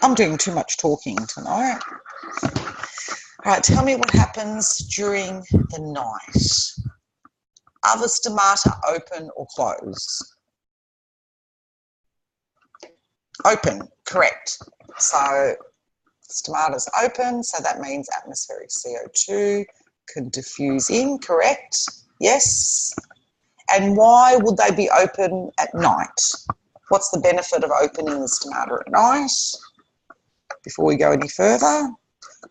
I'm doing too much talking tonight. All right, tell me what happens during the night. Are the stomata open or closed? Open, correct. So stomata's open, so that means atmospheric CO2 can diffuse in, correct? Yes. And why would they be open at night? What's the benefit of opening the stomata at night? Before we go any further.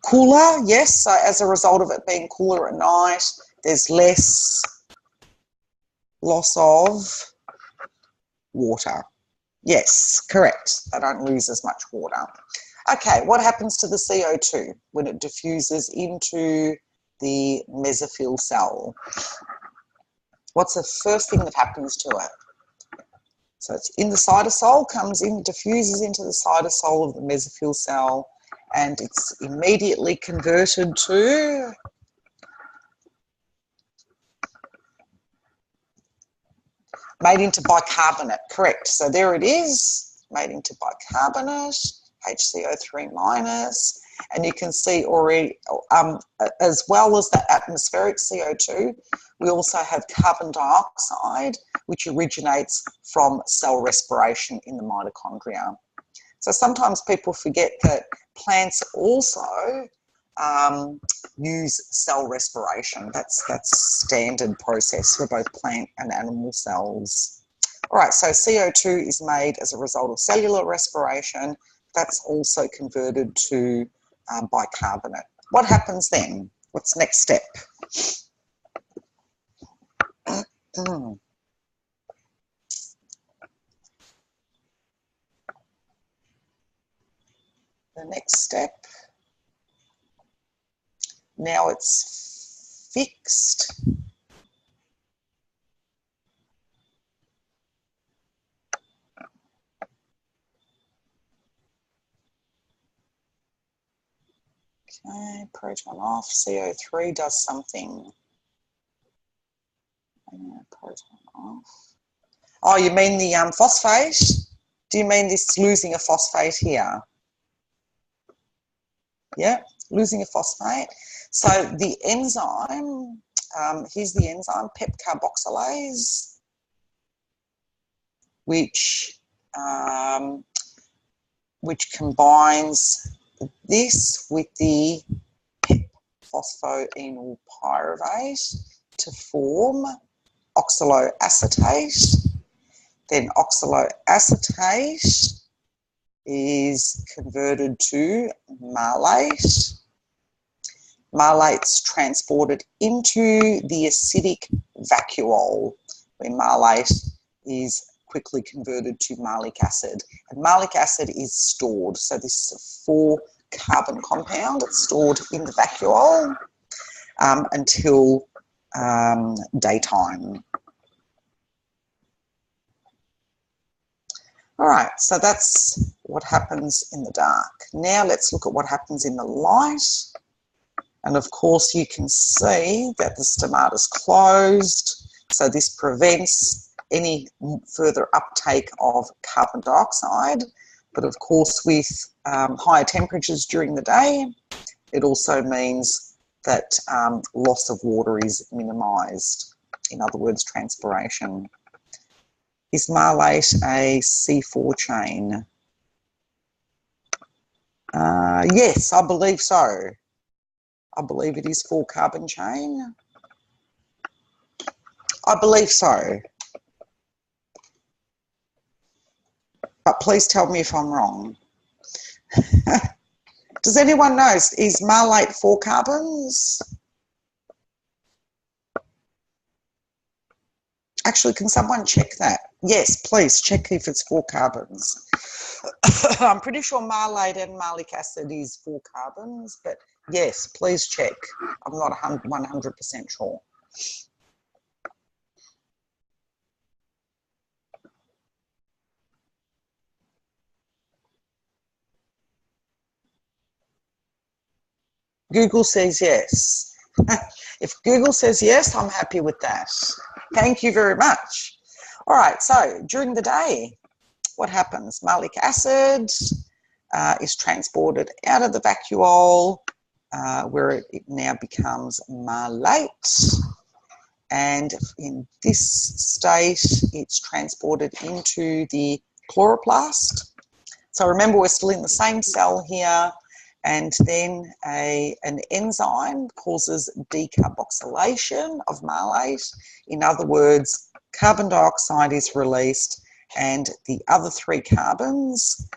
Cooler, yes, so as a result of it being cooler at night, there's less loss of water. Yes, correct. They don't lose as much water. Okay, what happens to the CO2 when it diffuses into the mesophyll cell? What's the first thing that happens to it? So it's in the cytosol, comes in, diffuses into the cytosol of the mesophyll cell, and it's immediately converted to made into bicarbonate, correct. So there it is, made into bicarbonate, HCO3 minus, and you can see already, as well as the atmospheric CO2, we also have carbon dioxide, which originates from cell respiration in the mitochondria. So sometimes people forget that plants also use cell respiration. That's standard process for both plant and animal cells. All right, so CO2 is made as a result of cellular respiration. That's also converted to bicarbonate. What happens then? What's the next step? The next step, now it's fixed. Okay, proton off, CO3 does something. Proton off. Oh, you mean the phosphate? Do you mean this losing a phosphate here? Yeah, losing a phosphate. So the enzyme, here's the enzyme, PEP carboxylase, which combines this with the PEP phosphoenol pyruvate to form oxaloacetate. Then oxaloacetate is converted to malate. Malate's transported into the acidic vacuole, where malate is quickly converted to malic acid. And malic acid is stored. So this is a 4-carbon compound. It's stored in the vacuole until daytime. All right, so that's what happens in the dark. Now let's look at what happens in the light. And of course you can see that the stomata is closed, so this prevents any further uptake of carbon dioxide. But of course with higher temperatures during the day, it also means that loss of water is minimised. In other words, transpiration. Is malate a C4 chain? Yes, I believe so. I believe it is 4-carbon chain. I believe so. But please tell me if I'm wrong. Does anyone know, is malate 4 carbons? Actually, can someone check that? Yes, please check if it's 4 carbons. I'm pretty sure malate and malic acid is 4 carbons, but yes, please check. I'm not 100% sure. Google says yes. If Google says yes, I'm happy with that. Thank you very much. All right, so during the day, what happens? Malic acid is transported out of the vacuole where it now becomes malate. And in this state, it's transported into the chloroplast. So remember, we're still in the same cell here. And then an enzyme causes decarboxylation of malate. In other words, carbon dioxide is released and the other 3 carbons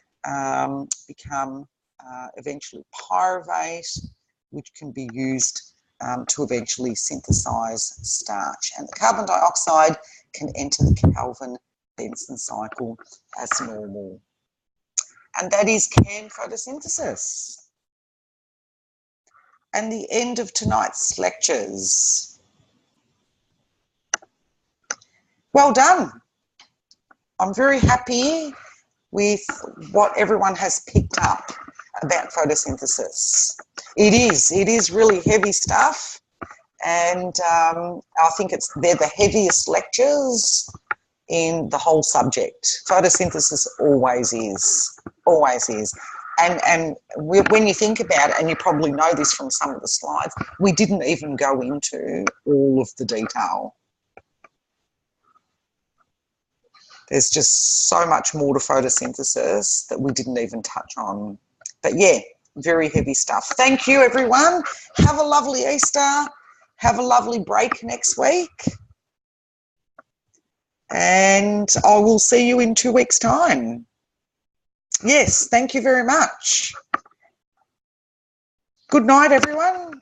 become eventually pyruvate, which can be used to eventually synthesize starch. And the carbon dioxide can enter the Calvin-Benson cycle as normal. And that is CAN photosynthesis. And the end of tonight's lectures. Well done. I'm very happy with what everyone has picked up about photosynthesis. It is really heavy stuff, and I think they're the heaviest lectures in the whole subject. Photosynthesis always is. And when you think about it, and you probably know this from some of the slides, we didn't even go into all of the detail. There's just so much more to photosynthesis that we didn't even touch on. But yeah, very heavy stuff. Thank you, everyone. Have a lovely Easter. Have a lovely break next week. And I will see you in 2 weeks' time. Yes, thank you very much. Good night, everyone.